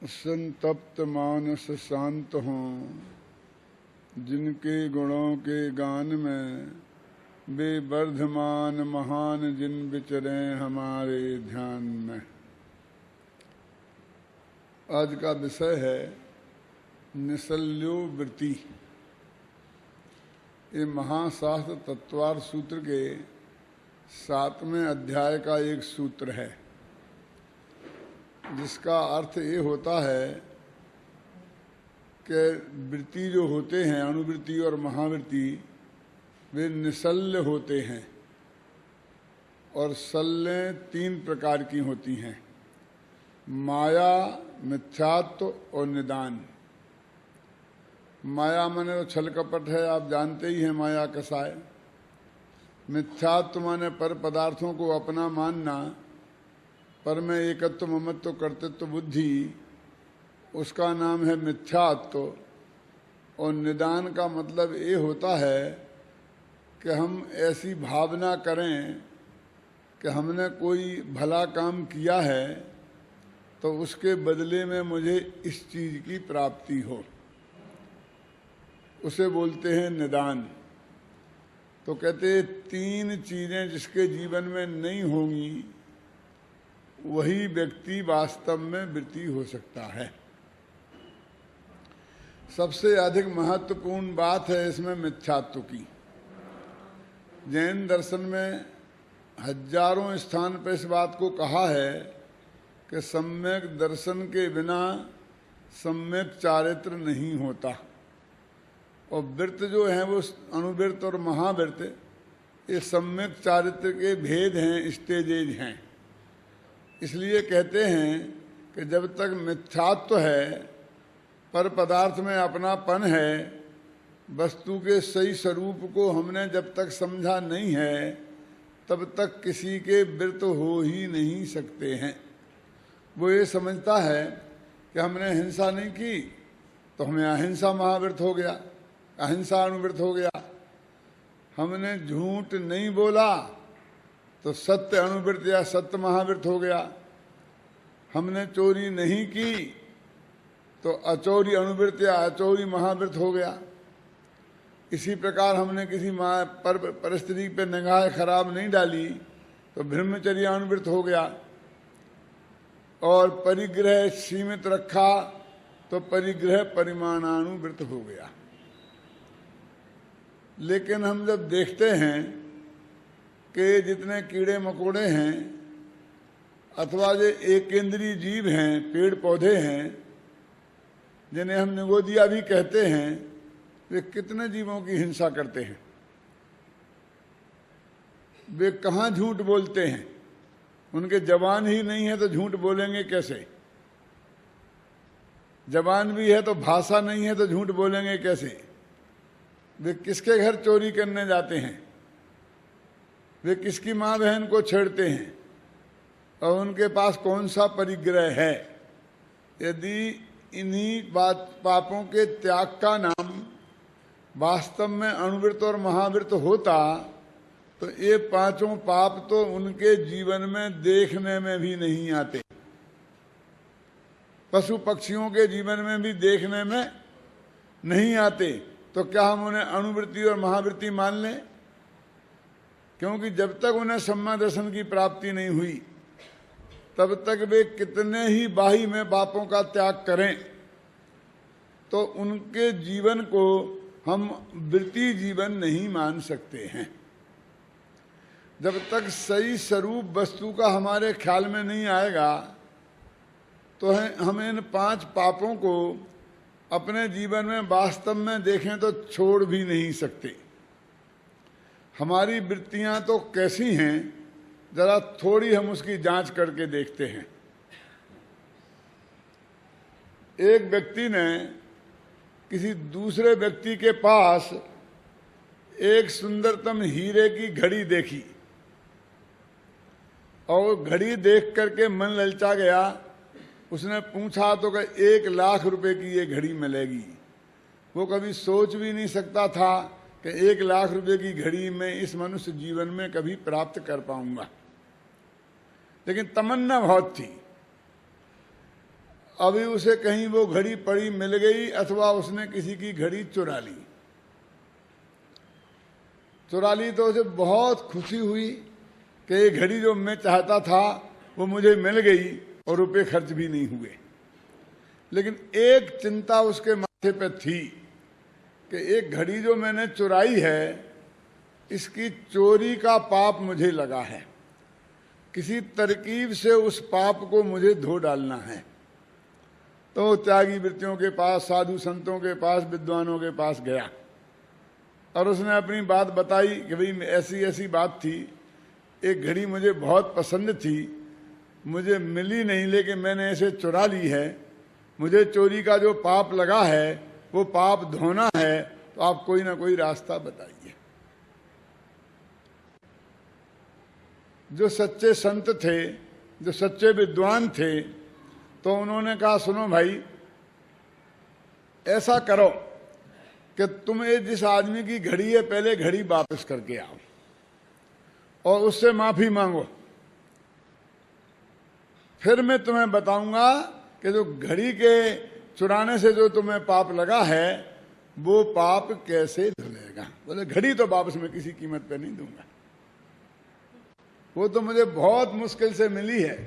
संतप्त मानस शांत हों, जिनके गुणों के गान में वे वर्धमान महान जिन विचरे हमारे ध्यान में। आज का विषय है निशल्यो वृत्ति। ये महाशास्त्र तत्वार्थ सूत्र के 7वें अध्याय का एक सूत्र है, जिसका अर्थ ये होता है कि वृत्ति जो होते हैं, अनुवृत्ति और महावृत्ति, वे निशल्य होते हैं। और शल्यें 3 प्रकार की होती हैं, माया, मिथ्यात्व और निदान। माया माने तो छल कपट है, आप जानते ही हैं माया कैसा है। मिथ्यात्व माने पर पदार्थों को अपना मानना, पर में एकत्व ममत्व कर्तृत्व बुद्धि, उसका नाम है मिथ्यात्व। और निदान का मतलब ये होता है कि हम ऐसी भावना करें कि हमने कोई भला काम किया है तो उसके बदले में मुझे इस चीज़ की प्राप्ति हो, उसे बोलते हैं निदान। तो कहते 3 चीज़ें जिसके जीवन में नहीं होंगी वही व्यक्ति वास्तव में वृत्ति हो सकता है। सबसे अधिक महत्वपूर्ण बात है इसमें मिथ्यात्व की। जैन दर्शन में हजारों स्थान पर इस बात को कहा है कि सम्यक दर्शन के बिना सम्यक चारित्र नहीं होता। और वृत्त जो है वो अनुवृत्त और महावृत्त, ये सम्यक चारित्र के भेद हैं, स्टेजेज हैं। इसलिए कहते हैं कि जब तक मिथ्यात्व है, पर पदार्थ में अपनापन है, वस्तु के सही स्वरूप को हमने जब तक समझा नहीं है, तब तक किसी के वृत्त हो ही नहीं सकते हैं। वो ये समझता है कि हमने हिंसा नहीं की तो हमें अहिंसा महावृत्त हो गया, अहिंसा अनुवृत्त हो गया। हमने झूठ नहीं बोला तो सत्य अनुवृत्त या सत्य महावृत्त हो गया। हमने चोरी नहीं की तो अचौरी अनुवृत्त या अचौरी महावृत्त हो गया। इसी प्रकार हमने किसी परिस्थिति पे निगाह खराब नहीं डाली तो ब्रह्मचर्य अनुवृत्त हो गया। और परिग्रह सीमित रखा तो परिग्रह परिमाणानुवृत्त हो गया। लेकिन हम जब देखते हैं कि जितने कीड़े मकोड़े हैं अथवा जो एकेंद्रीय जीव हैं, पेड़ पौधे हैं, जिन्हें हम निगोदिया भी कहते हैं, वे कितने जीवों की हिंसा करते हैं। वे कहाँ झूठ बोलते हैं? उनके जबान ही नहीं है तो झूठ बोलेंगे कैसे? जबान भी है तो भाषा नहीं है तो झूठ बोलेंगे कैसे? वे किसके घर चोरी करने जाते हैं? वे किसकी माँ बहन को छेड़ते हैं? और उनके पास कौन सा परिग्रह है? यदि इन्हीं पापों के त्याग का नाम वास्तव में अनुवृत्त और महावृत्त होता तो ये 5 पाप तो उनके जीवन में देखने में भी नहीं आते। पशु पक्षियों के जीवन में भी देखने में नहीं आते। तो क्या हम उन्हें अनुवृत्ति और महावृत्ति मान लें? क्योंकि जब तक उन्हें सम्यक दर्शन की प्राप्ति नहीं हुई तब तक वे कितने ही बाही में पापों का त्याग करें तो उनके जीवन को हम वृत्ति जीवन नहीं मान सकते हैं। जब तक सही स्वरूप वस्तु का हमारे ख्याल में नहीं आएगा तो हम इन 5 पापों को अपने जीवन में वास्तव में देखें तो छोड़ भी नहीं सकते। हमारी वृत्तियां तो कैसी हैं, जरा थोड़ी हम उसकी जांच करके देखते हैं। एक व्यक्ति ने किसी दूसरे व्यक्ति के पास एक सुंदरतम हीरे की घड़ी देखी और घड़ी देख करके मन ललचा गया। उसने पूछा तो कि 1 लाख रुपए की ये घड़ी मिलेगी। वो कभी सोच भी नहीं सकता था कि 1 लाख रुपए की घड़ी मैं इस मनुष्य जीवन में कभी प्राप्त कर पाऊंगा, लेकिन तमन्ना बहुत थी। अभी उसे कहीं वो घड़ी पड़ी मिल गई अथवा उसने किसी की घड़ी चुरा ली तो उसे बहुत खुशी हुई कि ये घड़ी जो मैं चाहता था वो मुझे मिल गई और रुपए खर्च भी नहीं हुए। लेकिन एक चिंता उसके माथे पे थी कि एक घड़ी जो मैंने चुराई है इसकी चोरी का पाप मुझे लगा है, किसी तरकीब से उस पाप को मुझे धो डालना है। तो त्यागी वृत्तियों के पास, साधु संतों के पास, विद्वानों के पास गया और उसने अपनी बात बताई कि भाई ऐसी ऐसी बात थी, एक घड़ी मुझे बहुत पसंद थी, मुझे मिली नहीं लेकिन मैंने इसे चुरा ली है, मुझे चोरी का जो पाप लगा है वो पाप धोना है, तो आप कोई ना कोई रास्ता बताइए। जो सच्चे संत थे, जो सच्चे विद्वान थे, तो उन्होंने कहा सुनो भाई, ऐसा करो कि तुम ये जिस आदमी की घड़ी है पहले घड़ी वापस करके आओ और उससे माफी मांगो, फिर मैं तुम्हें बताऊंगा कि जो घड़ी के चुराने से जो तुम्हें पाप लगा है वो पाप कैसे धुलेगा। बोले घड़ी तो वापस मैं किसी कीमत पे नहीं दूंगा, वो तो मुझे बहुत मुश्किल से मिली है,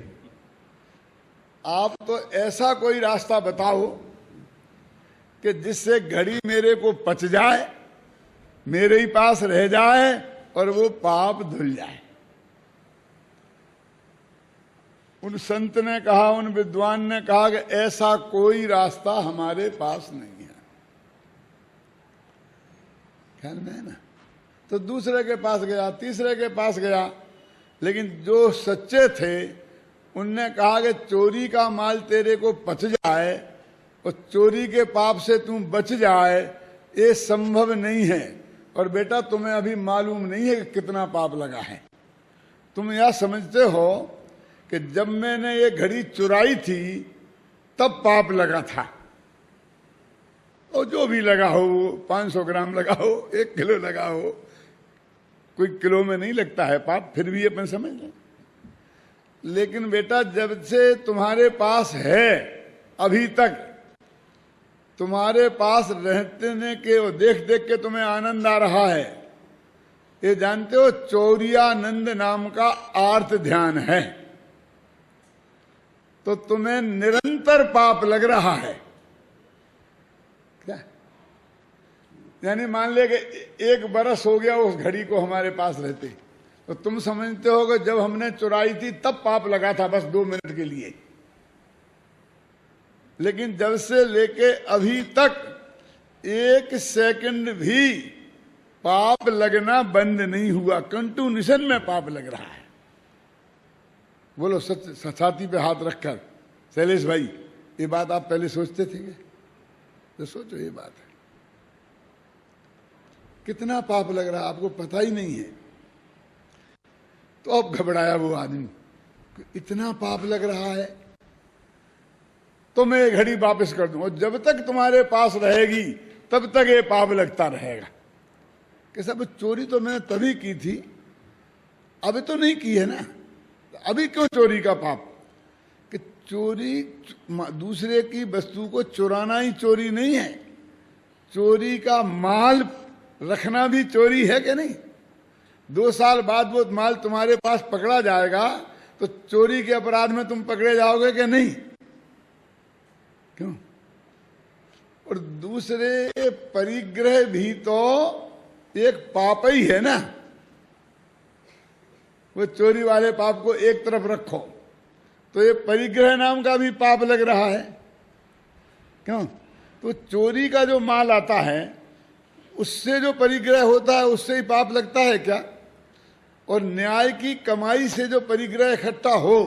आप तो ऐसा कोई रास्ता बताओ कि जिससे घड़ी मेरे को पच जाए, मेरे ही पास रह जाए और वो पाप धुल जाए। उन संत ने कहा, उन विद्वान ने कहा कि ऐसा कोई रास्ता हमारे पास नहीं है। ख्याल में है ना। तो दूसरे के पास गया, तीसरे के पास गया, लेकिन जो सच्चे थे उनने कहा कि चोरी का माल तेरे को पच जाए और चोरी के पाप से तुम बच जाए, ये संभव नहीं है। और बेटा तुम्हें अभी मालूम नहीं है कि कितना पाप लगा है। तुम यह समझते हो कि जब मैंने ये घड़ी चुराई थी तब पाप लगा था, और जो भी लगा हो, 500 ग्राम लगा हो, 1 किलो लगा हो, कोई किलो में नहीं लगता है पाप, फिर भी अपन समझ लें। लेकिन बेटा जब से तुम्हारे पास है अभी तक, तुम्हारे पास रहने के और देख देख के तुम्हें आनंद आ रहा है, ये जानते हो चौरियानंद नाम का आर्त ध्यान है, तो तुम्हें निरंतर पाप लग रहा है। क्या यानी मान ले कि 1 बरस हो गया उस घड़ी को हमारे पास रहते, तो तुम समझते हो कि जब हमने चुराई थी तब पाप लगा था, बस 2 मिनट के लिए। लेकिन जब से लेके अभी तक 1 सेकंड भी पाप लगना बंद नहीं हुआ, कंटिन्यूशन में पाप लग रहा है। बोलो सच, छाती पे हाथ रखकर, शैलेश भाई ये बात आप पहले सोचते थे क्या? तो सोचो ये बात है, कितना पाप लग रहा है आपको पता ही नहीं है। तो अब घबराया वो आदमी, इतना पाप लग रहा है तो मैं ये घड़ी वापस कर दूं, और जब तक तुम्हारे पास रहेगी तब तक ये पाप लगता रहेगा। कि सब चोरी तो मैंने तभी की थी, अभी तो नहीं की है ना, अभी क्यों चोरी का पाप? कि चोरी दूसरे की वस्तु को चुराना ही चोरी नहीं है, चोरी का माल रखना भी चोरी है कि नहीं? 2 साल बाद वो माल तुम्हारे पास पकड़ा जाएगा तो चोरी के अपराध में तुम पकड़े जाओगे कि नहीं? क्यों? और दूसरे परिग्रह भी तो एक पाप ही है ना। वो चोरी वाले पाप को एक तरफ रखो तो ये परिग्रह नाम का भी पाप लग रहा है। क्यों? तो चोरी का जो माल आता है उससे जो परिग्रह होता है उससे ही पाप लगता है क्या? और न्याय की कमाई से जो परिग्रह इकट्ठा हो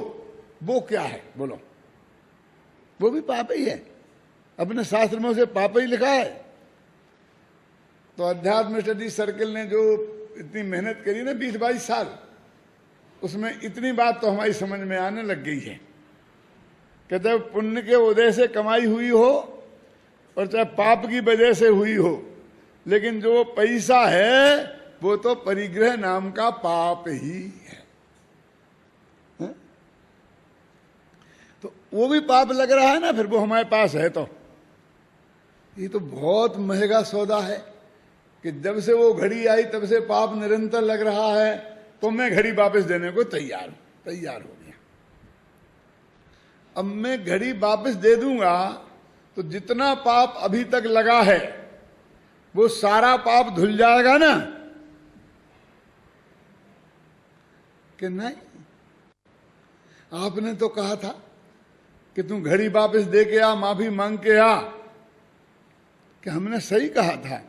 वो क्या है बोलो? वो भी पाप ही है, अपने शास्त्र में उसे पाप ही लिखा है। तो अध्यात्म स्टडी सर्किल ने जो इतनी मेहनत करी ना 20-22 साल, उसमें इतनी बात तो हमारी समझ में आने लग गई है कि जब पुण्य के उदय से कमाई हुई हो और चाहे पाप की वजह से हुई हो, लेकिन जो पैसा है वो तो परिग्रह नाम का पाप ही है। तो वो भी पाप लग रहा है ना, फिर वो हमारे पास है तो ये तो बहुत महंगा सौदा है कि जब से वो घड़ी आई तब से पाप निरंतर लग रहा है, तो मैं घड़ी वापस देने को तैयार हो गया। अब मैं घड़ी वापस दे दूंगा तो जितना पाप अभी तक लगा है वो सारा पाप धुल जाएगा ना कि नहीं? आपने तो कहा था कि तू घड़ी वापस दे के आ, माफी मांग के आ, कि हमने सही कहा था।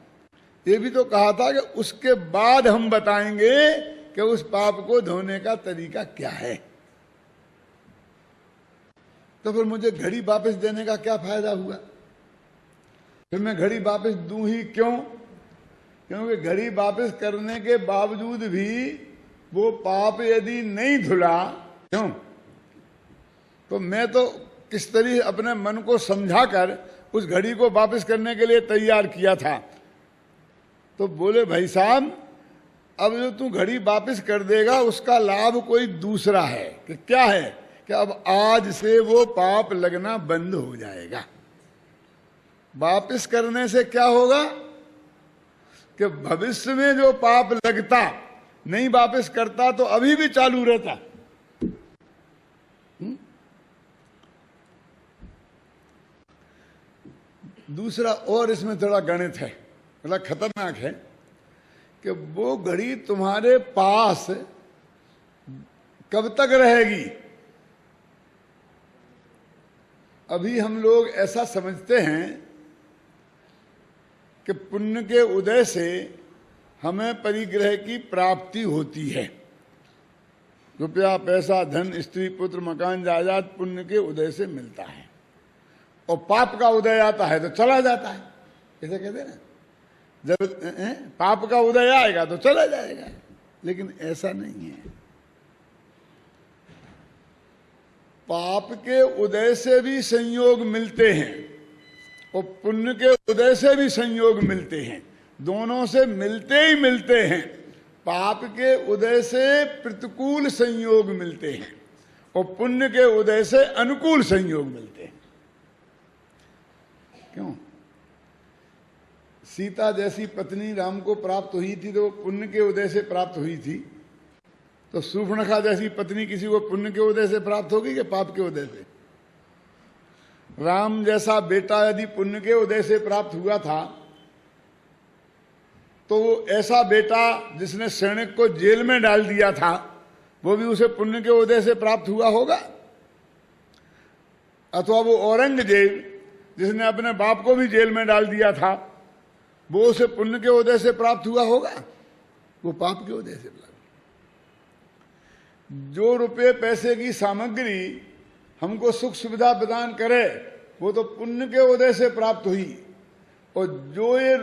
ये भी तो कहा था कि उसके बाद हम बताएंगे कि उस पाप को धोने का तरीका क्या है। तो फिर मुझे घड़ी वापस देने का क्या फायदा हुआ? फिर मैं घड़ी वापस दूं ही क्यों? क्योंकि घड़ी वापस करने के बावजूद भी वो पाप यदि नहीं धुला, क्यों, तो मैं तो किस तरह अपने मन को समझाकर उस घड़ी को वापस करने के लिए तैयार किया था। तो बोले भाई साहब, अब जो तू घड़ी वापस कर देगा उसका लाभ कोई दूसरा है। कि क्या है? कि अब आज से वो पाप लगना बंद हो जाएगा। वापस करने से क्या होगा कि भविष्य में जो पाप लगता, नहीं वापस करता तो अभी भी चालू रहता। दूसरा और इसमें थोड़ा गणित है, थोड़ा खतरनाक है कि वो घड़ी तुम्हारे पास कब तक रहेगी। अभी हम लोग ऐसा समझते हैं कि पुण्य के उदय से हमें परिग्रह की प्राप्ति होती है। रुपया, पैसा, धन, स्त्री, पुत्र, मकान, जायदाद पुण्य के उदय से मिलता है, और पाप का उदय आता है तो चला जाता है। ऐसे कहते हैं ना, जब पाप का उदय आएगा तो चला जाएगा। लेकिन ऐसा नहीं है। पाप के उदय से भी संयोग मिलते हैं और पुण्य के उदय से भी संयोग मिलते हैं। दोनों से मिलते ही मिलते हैं। पाप के उदय से प्रतिकूल संयोग मिलते हैं और पुण्य के उदय से अनुकूल संयोग मिलते हैं। क्यों? सीता जैसी पत्नी राम को प्राप्त हुई थी तो पुण्य के उदय से प्राप्त हुई थी। तो शूर्पणखा जैसी पत्नी किसी को पुण्य के उदय से प्राप्त होगी कि पाप के उदय से? राम जैसा बेटा यदि पुण्य के उदय से प्राप्त हुआ था तो वो ऐसा बेटा जिसने सैनिक को जेल में डाल दिया था वो भी उसे पुण्य के उदय से प्राप्त हुआ होगा? अथवा वो औरंगजेब जिसने अपने बाप को भी जेल में डाल दिया था वो उसे पुण्य के उदय से प्राप्त हुआ होगा? वो पाप के उदय से प्राप्त। जो रुपये पैसे की सामग्री हमको सुख सुविधा प्रदान करे वो तो पुण्य के उदय से प्राप्त हुई, और जो ये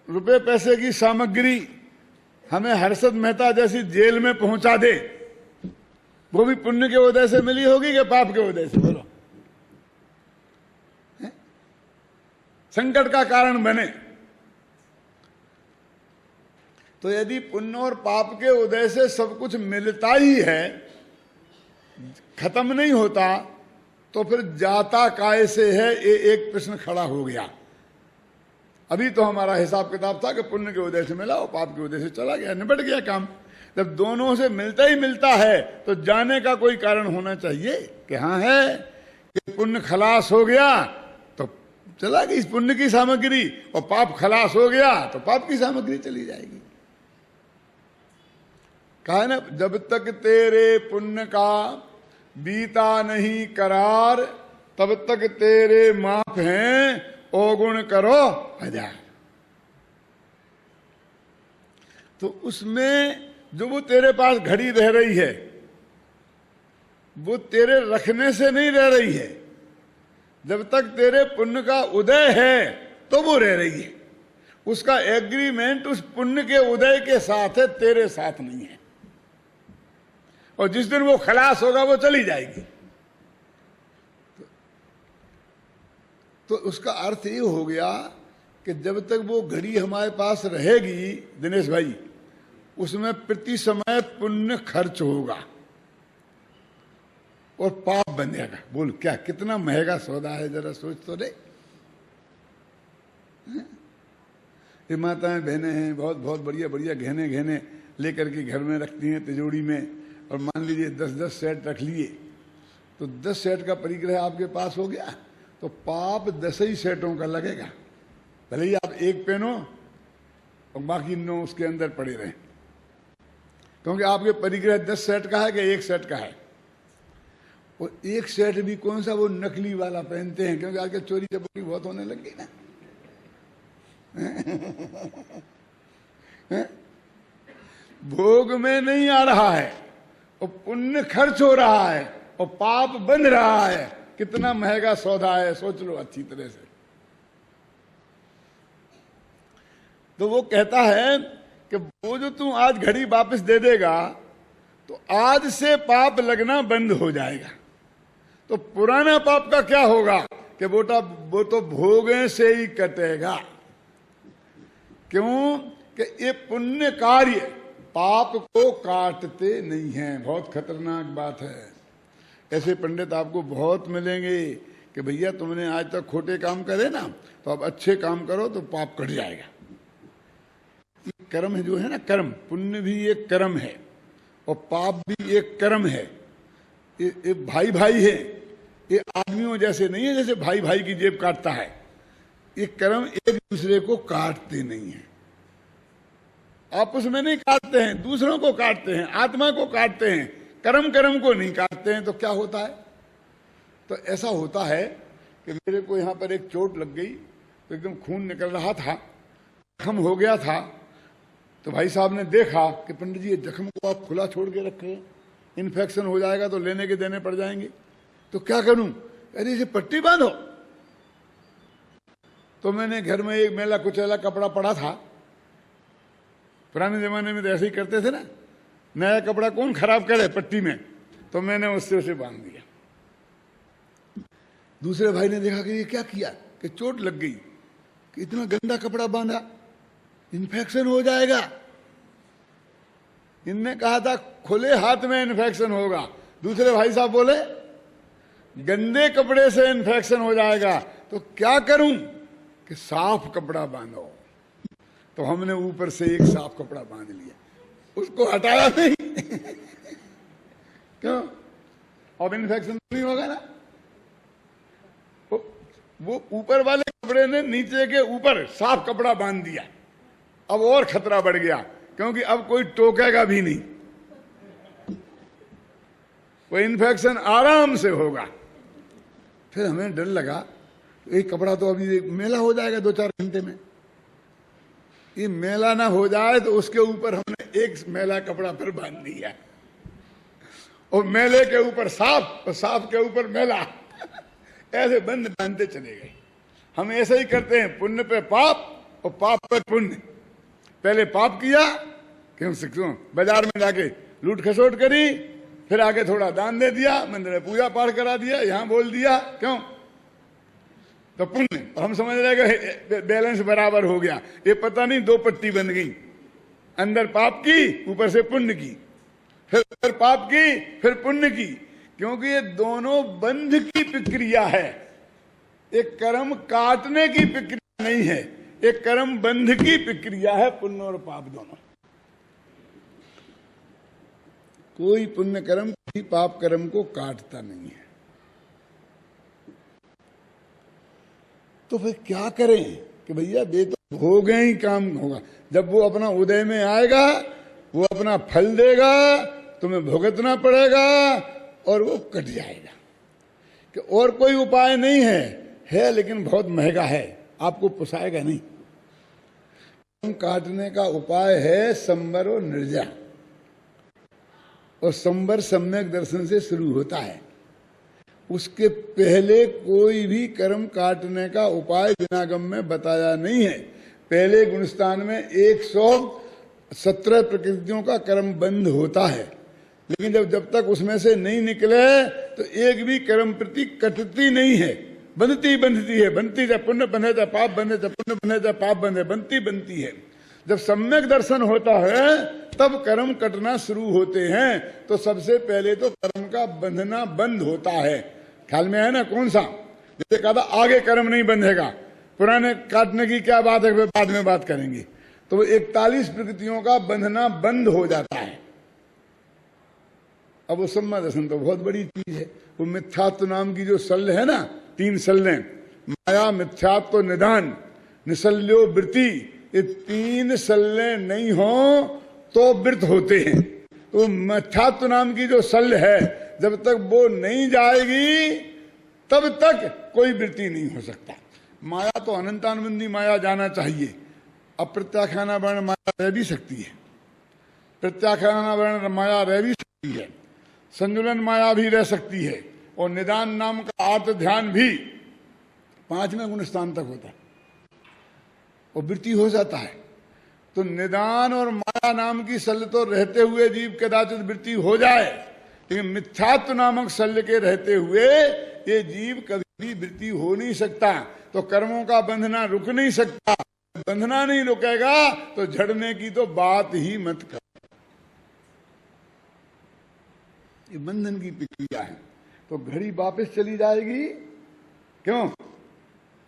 रुपये पैसे की सामग्री हमें हर्षद मेहता जैसी जेल में पहुंचा दे वो भी पुण्य के उदय से मिली होगी कि पाप के उदय से? बोलो, संकट का कारण बने। तो यदि पुण्य और पाप के उदय से सब कुछ मिलता ही है, खत्म नहीं होता, तो फिर जाता काय से है, ये एक प्रश्न खड़ा हो गया। अभी तो हमारा हिसाब किताब था कि पुण्य के उदय से मिला और पाप के उदय से चला गया, निपट गया काम। जब दोनों से मिलता ही मिलता है तो जाने का कोई कारण होना चाहिए कि हाँ है कि पुण्य खलास हो गया तो चला गई पुण्य की सामग्री, और पाप खलास हो गया तो पाप की सामग्री चली जाएगी। कहा ना, जब तक तेरे पुण्य का बीता नहीं करार तब तक तेरे माफ हैं, अवगुण करो हजार। तो उसमें जो वो तेरे पास घड़ी रह रही है वो तेरे रखने से नहीं रह रही है। जब तक तेरे पुण्य का उदय है तो वो रह रही है। उसका एग्रीमेंट उस पुण्य के उदय के साथ है, तेरे साथ नहीं है। और जिस दिन वो खलास होगा वो चली जाएगी। तो उसका अर्थ ये हो गया कि जब तक वो घड़ी हमारे पास रहेगी दिनेश भाई, उसमें प्रति समय पुण्य खर्च होगा और पाप बनेगा। बोल क्या, कितना महंगा सौदा है, जरा सोच तो दे। ये माताएं बहनें हैं, बहुत बहुत बढ़िया बढ़िया गहने गहने लेकर के घर में रखती हैं तिजोरी में, और मान लीजिए 10-10 सेट रख लिए, तो 10 सेट का परिग्रह आपके पास हो गया, तो पाप 10 ही सेटों का लगेगा। भले ही आप एक पहनो और बाकी 9 उसके अंदर पड़े रहे, क्योंकि आपके परिग्रह 10 सेट का है कि 1 सेट का है। और 1 सेट भी कौन सा, वो नकली वाला पहनते हैं, क्योंकि आजकल चोरी चपोरी बहुत होने लग गई ना। भोग में नहीं आ रहा है और पुण्य खर्च हो रहा है और पाप बन रहा है। कितना महंगा सौदा है, सोच लो अच्छी तरह से। तो वो कहता है कि वो जो तू आज घड़ी वापस दे देगा तो आज से पाप लगना बंद हो जाएगा। तो पुराना पाप का क्या होगा कि बेटा वो तो भोगने से ही कटेगा। क्यों कि ये पुण्य कार्य पाप को काटते नहीं हैं। बहुत खतरनाक बात है। ऐसे पंडित आपको बहुत मिलेंगे कि भैया तुमने आज तक खोटे काम करे ना, तो अब अच्छे काम करो तो पाप कट जाएगा। कर्म जो है ना, कर्म, पुण्य भी एक कर्म है और पाप भी एक कर्म है। ये भाई भाई है, ये आदमियों जैसे नहीं है जैसे भाई भाई की जेब काटता है। ये कर्म एक दूसरे को काटते नहीं है, आपस में नहीं काटते हैं, दूसरों को काटते हैं, आत्मा को काटते हैं, कर्म कर्म को नहीं काटते हैं। तो क्या होता है, तो ऐसा होता है कि मेरे को यहाँ पर एक चोट लग गई, तो एकदम खून निकल रहा था, जख्म हो गया था। तो भाई साहब ने देखा कि पंडित जी ये जख्म को आप खुला छोड़ के रखे हैं, इन्फेक्शन हो जाएगा तो लेने के देने पड़ जाएंगे, तो क्या करूं? अरे इसे पट्टी बांधो। तो मैंने घर में एक मेला कुचैला कपड़ा पड़ा था, पुराने जमाने में तो ऐसे ही करते थे ना, नया कपड़ा कौन खराब करे पट्टी में, तो मैंने उससे उसे बांध दिया। दूसरे भाई ने देखा कि ये क्या किया, कि चोट लग गई, कि इतना गंदा कपड़ा बांधा, इन्फेक्शन हो जाएगा। इनने कहा था खुले हाथ में इन्फेक्शन होगा, दूसरे भाई साहब बोले गंदे कपड़े से इन्फेक्शन हो जाएगा। तो क्या करूं कि साफ कपड़ा बांधो। तो हमने ऊपर से एक साफ कपड़ा बांध लिया, उसको हटाया नहीं। क्यों? अब इन्फेक्शन नहीं होगा ना। वो ऊपर वाले कपड़े ने नीचे के ऊपर साफ कपड़ा बांध दिया। अब और खतरा बढ़ गया, क्योंकि अब कोई टोकेगा भी नहीं, वो इन्फेक्शन आराम से होगा। फिर हमें डर लगा, एक कपड़ा तो अभी मेला हो जाएगा 2-4 घंटे में, ये मेला ना हो जाए तो उसके ऊपर हमने एक मेला कपड़ा फिर बांध दिया, और मेले के ऊपर साफ और साफ के ऊपर मेला। ऐसे बंद बांधते चले गए। हम ऐसे ही करते हैं, पुण्य पे पाप और पाप पे पुण्य। पहले पाप किया, क्यों बाजार में जाके लूट खसोट करी, फिर आके थोड़ा दान दे दिया, मंदिर में पूजा पाठ करा दिया, यहां बोल दिया, क्यों? तो पुण्य। और हम समझ रहे कि बैलेंस बराबर हो गया। ये पता नहीं 2 पट्टी बन गई, अंदर पाप की, ऊपर से पुण्य की, फिर पाप की, फिर पुण्य की। क्योंकि ये दोनों बंध की प्रक्रिया है, एक कर्म काटने की प्रक्रिया नहीं है, एक कर्म बंध की प्रक्रिया है। पुण्य और पाप दोनों। कोई पुण्य कर्म किसी पाप कर्म को काटता नहीं है। तो फिर क्या करें कि भैया बे तो हो गए ही काम होगा। जब वो अपना उदय में आएगा, वो अपना फल देगा, तुम्हें भुगतना पड़ेगा और वो कट जाएगा। कि और कोई उपाय नहीं है लेकिन बहुत महंगा है, आपको पुसाएगा नहीं। काटने का उपाय है संबर और निर्जा, और संबर सम्यक दर्शन से शुरू होता है। उसके पहले कोई भी कर्म काटने का उपाय विनागम में बताया नहीं है। पहले गुणस्थान में 117 प्रकृतियों का कर्म बंद होता है, लेकिन जब तक उसमें से नहीं निकले तो एक भी कर्म प्रति कटती नहीं है, बनती है। बनती चाहे पुण्य बने, चाहे पाप बने, चाहे पुण्य बने, चाहे पाप बने, बनती है। जब सम्यक दर्शन होता है तब कर्म कटना शुरू होते हैं। तो सबसे पहले तो कर्म का बंधना बंद होता है। ख्याल में है ना कौन सा? जैसे कहा था आगे कर्म नहीं बंधेगा, पुराने काटने की क्या बात है, बाद में बात करेंगे। तो वो 41 प्रकृतियों का बंधना बंद हो जाता है। अब वो सम्मा दर्शन तो बहुत बड़ी चीज है। वो मिथ्यात्व नाम की जो शल्य है ना, 3 शल्य, माया, मिथ्यात्व, निदान, निशल्यो, वृत्ति, ये 3 शल्य नहीं हो तो वृत्त होते हैं। तो मिथ्यात्व नाम की जो शल्य है, जब तक वो नहीं जाएगी तब तक कोई वृत्ति नहीं हो सकता। माया तो अनंतानुबंधी माया जाना चाहिए। अब प्रत्याख्याना वर्ण माया रह भी सकती है, प्रत्याख्याना वर्ण माया रह भी सकती है, संजुलन माया भी रह सकती है, और निदान नाम का आर्त ध्यान भी 5वें गुण स्थान तक होता है और वृत्ति हो जाता है। तो निदान और माया नाम की शल्य तो रहते हुए जीव कदाचित वृत्ति हो जाए, लेकिन मिथ्यात्व नामक शल्य के रहते हुए ये जीव कभी भी वृत्ति हो नहीं सकता। तो कर्मों का बंधना रुक नहीं सकता। बंधना नहीं रुकेगा तो झड़ने की तो बात ही मत कर। ये बंधन की प्रक्रिया है। तो घड़ी वापस चली जाएगी, क्यों?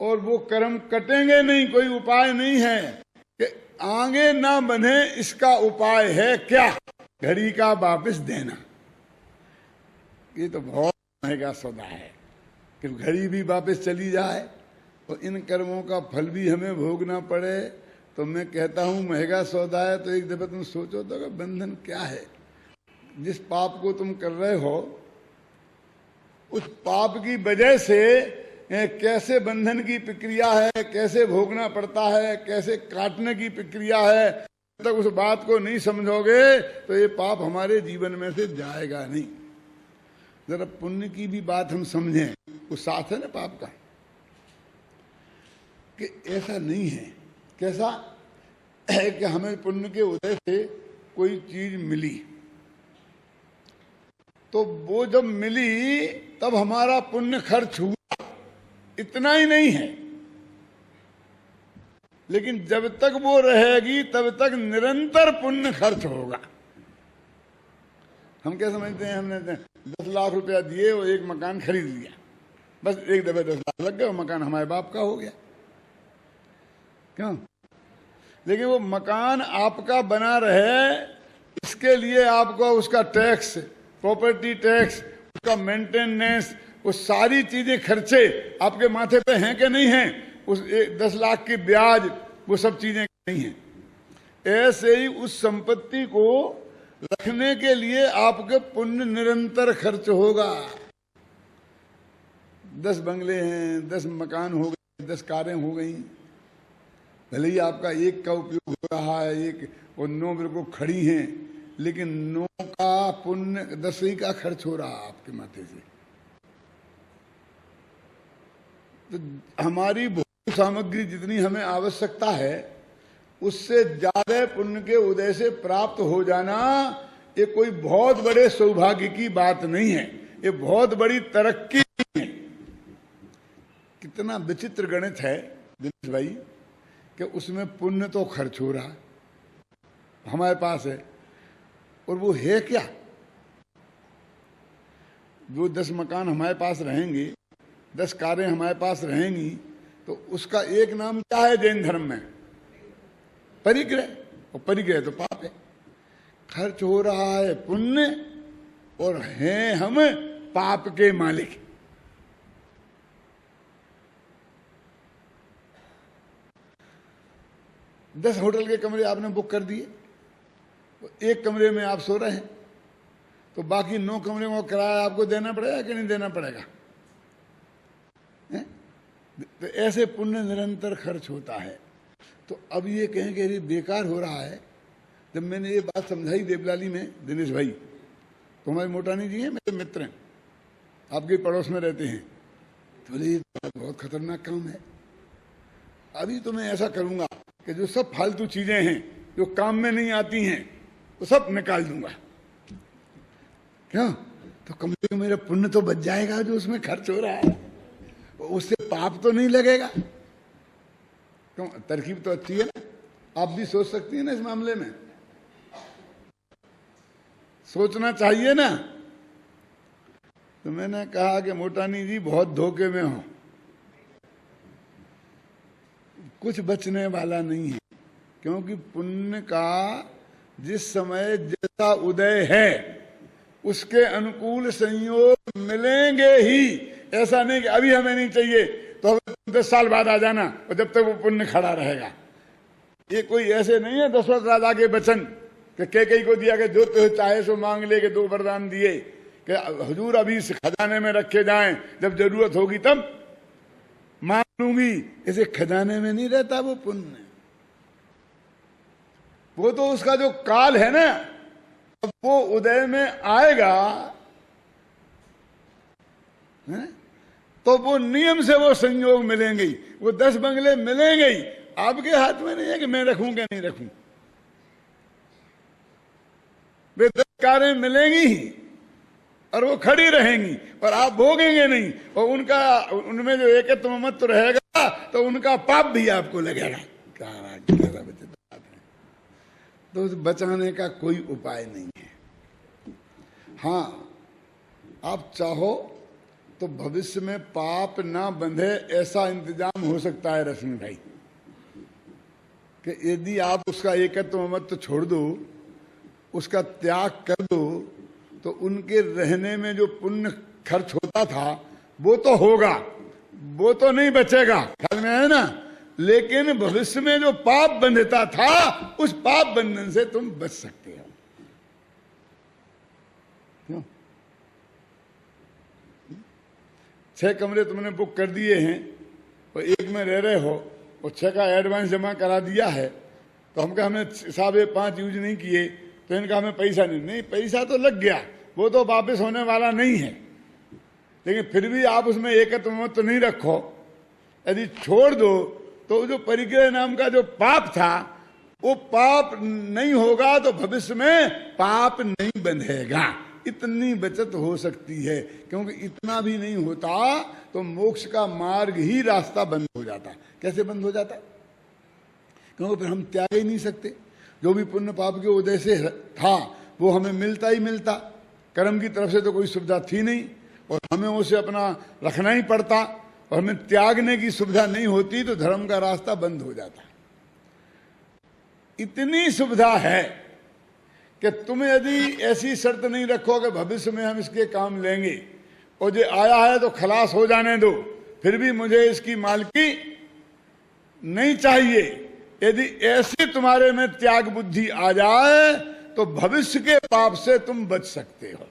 और वो कर्म कटेंगे नहीं, कोई उपाय नहीं है कि आगे ना बंधे। इसका उपाय है क्या? घड़ी का वापस देना। ये तो बहुत महंगा सौदा है कि घड़ी भी वापस चली जाए और इन कर्मों का फल भी हमें भोगना पड़े। तो मैं कहता हूं महंगा सौदा है। तो एक दफा तुम सोचो तो कि बंधन क्या है। जिस पाप को तुम कर रहे हो, उस पाप की वजह से कैसे बंधन की प्रक्रिया है, कैसे भोगना पड़ता है, कैसे काटने की प्रक्रिया है, जब तक उस बात को नहीं समझोगे तो ये पाप हमारे जीवन में से जाएगा नहीं। जरा पुण्य की भी बात हम समझें, वो साथ है ना पाप का, कि ऐसा नहीं है। कैसा है कि हमें पुण्य के उदय से कोई चीज मिली, तो वो जब मिली तब हमारा पुण्य खर्च हुआ, इतना ही नहीं है। लेकिन जब तक वो रहेगी तब तक निरंतर पुण्य खर्च होगा। हम क्या समझते हैं, हमने 10 लाख रुपया दिए और एक मकान खरीद लिया, बस एक दफे 10 लाख लग गए और मकान हमारे बाप का हो गया। क्यों? लेकिन वो मकान आपका बना रहे, इसके लिए आपको उसका टैक्स, प्रॉपर्टी टैक्स, उसका मेंटेनेंस, वो सारी चीजें खर्चे आपके माथे पे हैं कि नहीं हैं? उस 10 लाख की ब्याज, वो सब चीजें नहीं हैं। ऐसे ही उस संपत्ति को रखने के लिए आपके पुण्य निरंतर खर्च होगा। 10 बंगले हैं, 10 मकान हो गए, 10 कारें हो गई, भले ही आपका एक का उपयोग हो रहा है, एक और 9 बिल्कुल खड़ी हैं, लेकिन 9 का पुण्य 10 ही का खर्च हो रहा है आपके माथे से। तो हमारी भौतिक सामग्री जितनी हमें आवश्यकता है, उससे ज्यादा पुण्य के उदय से प्राप्त हो जाना ये कोई बहुत बड़े सौभाग्य की बात नहीं है, ये बहुत बड़ी तरक्की है। कितना विचित्र गणित है दिनेश भाई, कि उसमें पुण्य तो खर्च हो रहा है, हमारे पास है, और वो है क्या? जो 10 मकान हमारे पास रहेंगे, 10 कारें हमारे पास रहेंगी, तो उसका एक नाम क्या है जैन धर्म में? परिग्रह। और परिग्रह तो पाप है। खर्च हो रहा है पुण्य और हैं हम पाप के मालिक। दस होटल के कमरे आपने बुक कर दिए, तो एक कमरे में आप सो रहे हैं, तो बाकी 9 कमरे को किराया आपको देना पड़ेगा कि नहीं देना पड़ेगा? तो ऐसे पुण्य निरंतर खर्च होता है। तो अब ये कहें कि ये बेकार हो रहा है। जब मैंने ये बात समझाई देवलाली में, दिनेश भाई तो हमारे मोटानी जी हैं, मेरे मित्र हैं, आपके पड़ोस में रहते हैं, तो बोले ये बहुत खतरनाक काम है। अभी तो मैं ऐसा करूंगा कि जो सब फालतू चीजें हैं जो काम में नहीं आती हैं तो सब निकाल दूंगा। क्यों? तो कम से कम मेरा पुण्य तो बच जाएगा जो उसमें खर्च हो रहा है, उससे पाप तो नहीं लगेगा। क्यों? तरकीब तो अच्छी है ना, आप भी सोच सकती हैं ना इस मामले में। सोचना चाहिए ना। तो मैंने कहा कि मोटानी जी बहुत धोखे में हो, कुछ बचने वाला नहीं है, क्योंकि पुण्य का जिस समय जैसा उदय है उसके अनुकूल संयोग मिलेंगे ही। ऐसा नहीं कि अभी हमें नहीं चाहिए तो हमें 10 साल बाद आ जाना और जब तक वो पुण्य खड़ा रहेगा। ये कोई ऐसे नहीं है दशरथ राजा के वचन कि कैकेयी को दिया कि जो तो चाहे सो मांग ले, के 2 वरदान दिए कि हुजूर अभी इस खजाने में रखे जाएं, जब जरूरत होगी तब मांग लूंगी। इसे खजाने में नहीं रहता वो पुण्य, वो तो उसका जो काल है ना, अब वो उदय में आएगा है? तो वो नियम से वो संयोग मिलेंगे, वो 10 बंगले मिलेंगे ही। आपके हाथ में नहीं है कि मैं रखूं क्या नहीं रखूं, वे 10 कारें मिलेंगी ही और वो खड़ी रहेंगी और आप भोगेंगे नहीं, और उनका उनमें जो एकत्व ममत्व रहेगा तो उनका पाप भी आपको लगेगा। तो बचाने का कोई उपाय नहीं है। हाँ, आप चाहो तो भविष्य में पाप ना बंधे ऐसा इंतजाम हो सकता है रश्मि भाई, कि यदि आप उसका एकत्व ममत्व छोड़ दो, उसका त्याग कर दो, तो उनके रहने में जो पुण्य खर्च होता था वो तो होगा, वो तो नहीं बचेगा, ख्याल में है ना। लेकिन भविष्य में जो पाप बंधता था उस पाप बंधन से तुम बच सकते हो। क्यों? 6 कमरे तुमने बुक कर दिए हैं और 1 में रह रहे हो और 6 का एडवांस जमा करा दिया है, तो हम कहा हमने साहब 5 यूज नहीं किए, तो इनका हमें पैसा नहीं, पैसा तो लग गया, वो तो वापस होने वाला नहीं है। लेकिन फिर भी आप उसमें एकत्व मत तो नहीं रखो, यदि छोड़ दो तो जो परिग्रह नाम का जो पाप था वो पाप नहीं होगा, तो भविष्य में पाप नहीं बंधेगा। इतनी बचत हो सकती है, क्योंकि इतना भी नहीं होता तो मोक्ष का मार्ग ही रास्ता बंद हो जाता। कैसे बंद हो जाता? क्योंकि फिर हम त्याग ही नहीं सकते। जो भी पुण्य पाप के उदय से था वो हमें मिलता ही मिलता, कर्म की तरफ से तो कोई सुविधा थी नहीं, और हमें उसे अपना रखना ही पड़ता, और हमें त्यागने की सुविधा नहीं होती तो धर्म का रास्ता बंद हो जाता। इतनी सुविधा है कि तुम यदि ऐसी शर्त नहीं रखोगे भविष्य में हम इसके काम लेंगे, और जो आया है तो खलास हो जाने दो, फिर भी मुझे इसकी मालकी नहीं चाहिए, यदि ऐसी तुम्हारे में त्याग बुद्धि आ जाए तो भविष्य के पाप से तुम बच सकते हो।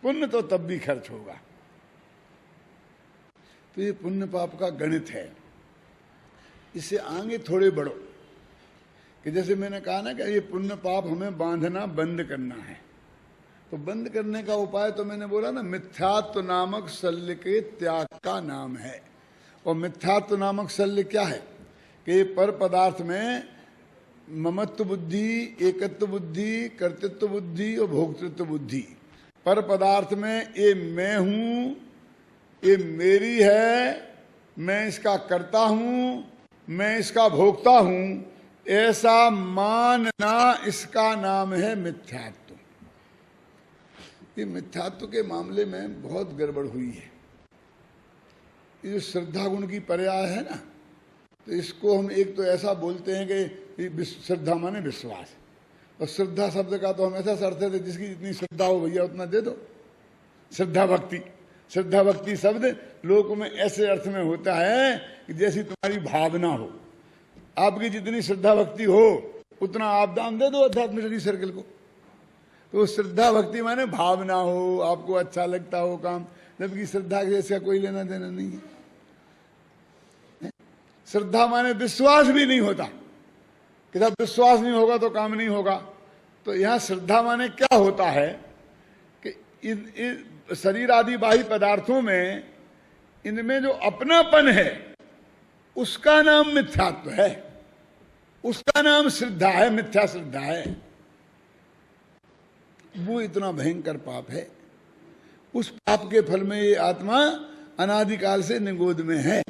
पुण्य तो तब भी खर्च होगा। तो ये पुण्य पाप का गणित है। इससे आगे थोड़े बढ़ो, कि जैसे मैंने कहा ना कि ये पुण्य पाप हमें बांधना बंद करना है, तो बंद करने का उपाय तो मैंने बोला ना, मिथ्यात्व नामक शल्य के त्याग का नाम है। और मिथ्यात्व नामक शल्य क्या है कि पर पदार्थ में ममत्व बुद्धि, एकत्व बुद्धि, कर्तृत्व बुद्धि और भोक्तृत्व बुद्धि, पर पदार्थ में ये मैं हूं, ये मेरी है, मैं इसका करता हूं, मैं इसका भोगता हूं, ऐसा मानना, इसका नाम है मिथ्यात्व। ये मिथ्यात्व के मामले में बहुत गड़बड़ हुई है। ये जो श्रद्धा गुण की पर्याय है ना, तो इसको हम एक तो ऐसा बोलते हैं कि श्रद्धा माने विश्वास, और श्रद्धा शब्द का तो हम ऐसा अर्थ है जिसकी जितनी श्रद्धा हो भैया उतना दे दो। श्रद्धा भक्ति, श्रद्धा भक्ति शब्द लोक में ऐसे अर्थ में होता है कि जैसी तुम्हारी भावना हो, आपकी जितनी श्रद्धा भक्ति हो उतना आप दान दे दो अध्यात्म सर्कल को। तो श्रद्धा भक्ति माने भावना हो, आपको अच्छा लगता हो काम, जबकि श्रद्धा के इसका कोई लेना देना नहीं है। श्रद्धा माने विश्वास भी नहीं होता, कि जब विश्वास नहीं होगा तो काम नहीं होगा। तो यहां श्रद्धा माने क्या होता है कि इन शरीर आदि बाह्य पदार्थों में, इनमें जो अपनापन है उसका नाम मिथ्यात्व है, उसका नाम श्रद्धा है, मिथ्या श्रद्धा है। वो इतना भयंकर पाप है। उस पाप के फल में ये आत्मा अनादिकाल से निगोद में है।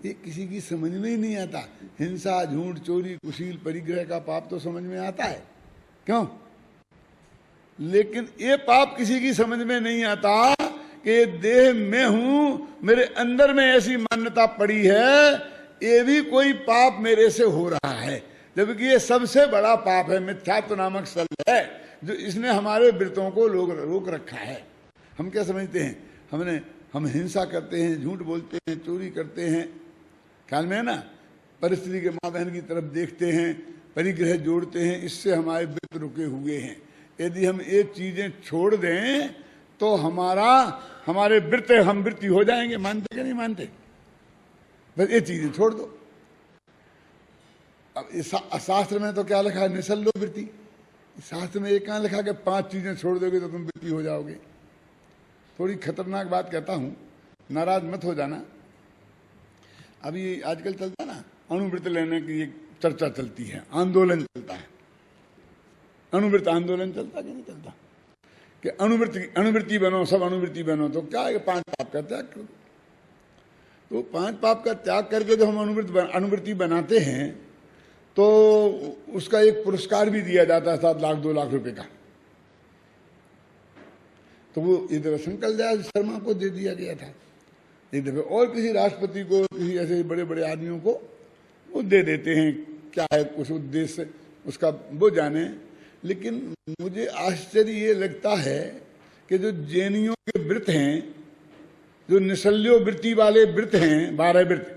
ये किसी की समझ में ही नहीं आता। हिंसा, झूठ, चोरी, कुशील, परिग्रह का पाप तो समझ में आता है। क्यों? लेकिन ये पाप किसी की समझ में नहीं आता कि देह में हूं, मेरे अंदर में ऐसी मान्यता पड़ी है, ये भी कोई पाप मेरे से हो रहा है। जबकि ये सबसे बड़ा पाप है, मिथ्यात्व नामक सल है, जो इसने हमारे वृत्तों को रोक रखा है। हम क्या समझते हैं, हम हिंसा करते हैं, झूठ बोलते हैं, चोरी करते हैं, ख्याल में है ना, परिस्थिति के माँ बहन की तरफ देखते हैं, परिग्रह जोड़ते हैं, इससे हमारे वृत्त रुके हुए हैं। यदि हम ये चीजें छोड़ दें तो हमारे वृत्त हम वृत्ति हो जाएंगे। मानते कि नहीं मानते? बस ये चीजें छोड़ दो। अब शास्त्र में तो क्या लिखा है, निसल्लो वृत्ति। शास्त्र में ये कहाँ लिखा कि 5 चीजें छोड़ दोगे तो तुम वृत्ति हो जाओगे। थोड़ी खतरनाक बात कहता हूं, नाराज मत हो जाना। अभी आजकल चलता ना, अणुवृत्त लेने की एक चर्चा चलती है, आंदोलन चलता है। अणुवृत्त आंदोलन चलता कि नहीं चलता, कि अणुवृत्ति बनो, सब अणुवृत्ति बनो। तो क्या है, 5 पाप का त्याग करो। तो 5 पाप का त्याग करके जो हम अणुवृत्ति बनाते हैं तो उसका एक पुरस्कार भी दिया जाता है 7 लाख 2 लाख रुपए का। तो वो इधर शंकर दयाल शर्मा को दे दिया गया था एक दफे, और किसी राष्ट्रपति को, किसी ऐसे बड़े बड़े आदमियों को वो दे देते हैं। क्या है कुछ उद्देश्य उसका, वो जाने। लेकिन मुझे आश्चर्य ये लगता है कि जो जैनियों के व्रत हैं, जो निसल्यो वृत्ति वाले व्रत हैं, 12 व्रत,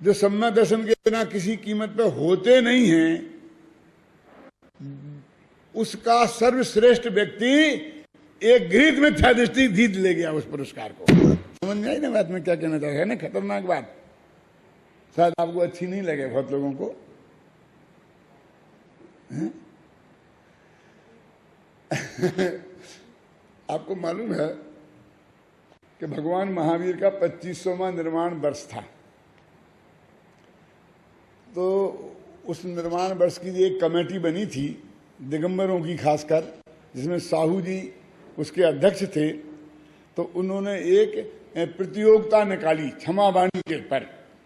जो सम्यक दर्शन के बिना किसी कीमत पे होते नहीं हैं, उसका सर्वश्रेष्ठ व्यक्ति एक घृत मिथ्या दृष्टि जीत ले गया उस पुरस्कार को। समझ में आई ना बात में क्या कहना चाह रहा है ना? खतरनाक बात, शायद आपको अच्छी नहीं लगे बहुत लोगों को। आपको मालूम है कि भगवान महावीर का 25वां निर्वाण वर्ष था। तो उस निर्वाण वर्ष की एक कमेटी बनी थी दिगंबरों की खासकर, जिसमें साहू जी उसके अध्यक्ष थे। तो उन्होंने एक प्रतियोगिता निकाली क्षमावाणी के पर,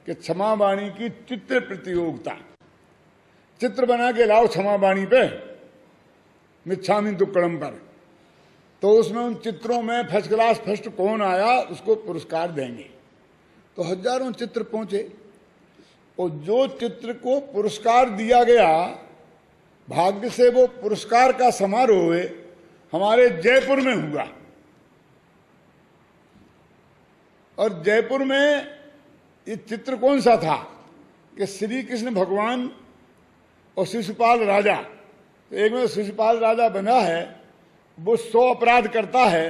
कि क्षमावाणी की चित्र प्रतियोगिता, चित्र बना के लाओ क्षमावाणी पे, मिच्छामि दुक्कड़म पर। तो उसमें उन चित्रों में फर्स्ट क्लास फर्स्ट कौन आया उसको पुरस्कार देंगे। तो हजारों चित्र पहुंचे, और जो चित्र को पुरस्कार दिया गया, भाग्य से वो पुरस्कार का समारोह हमारे जयपुर में हुआ। और जयपुर में ये चित्र कौन सा था कि श्री कृष्ण भगवान और शिशुपाल राजा। तो एक में शिशुपाल राजा बना है, वो 100 अपराध करता है,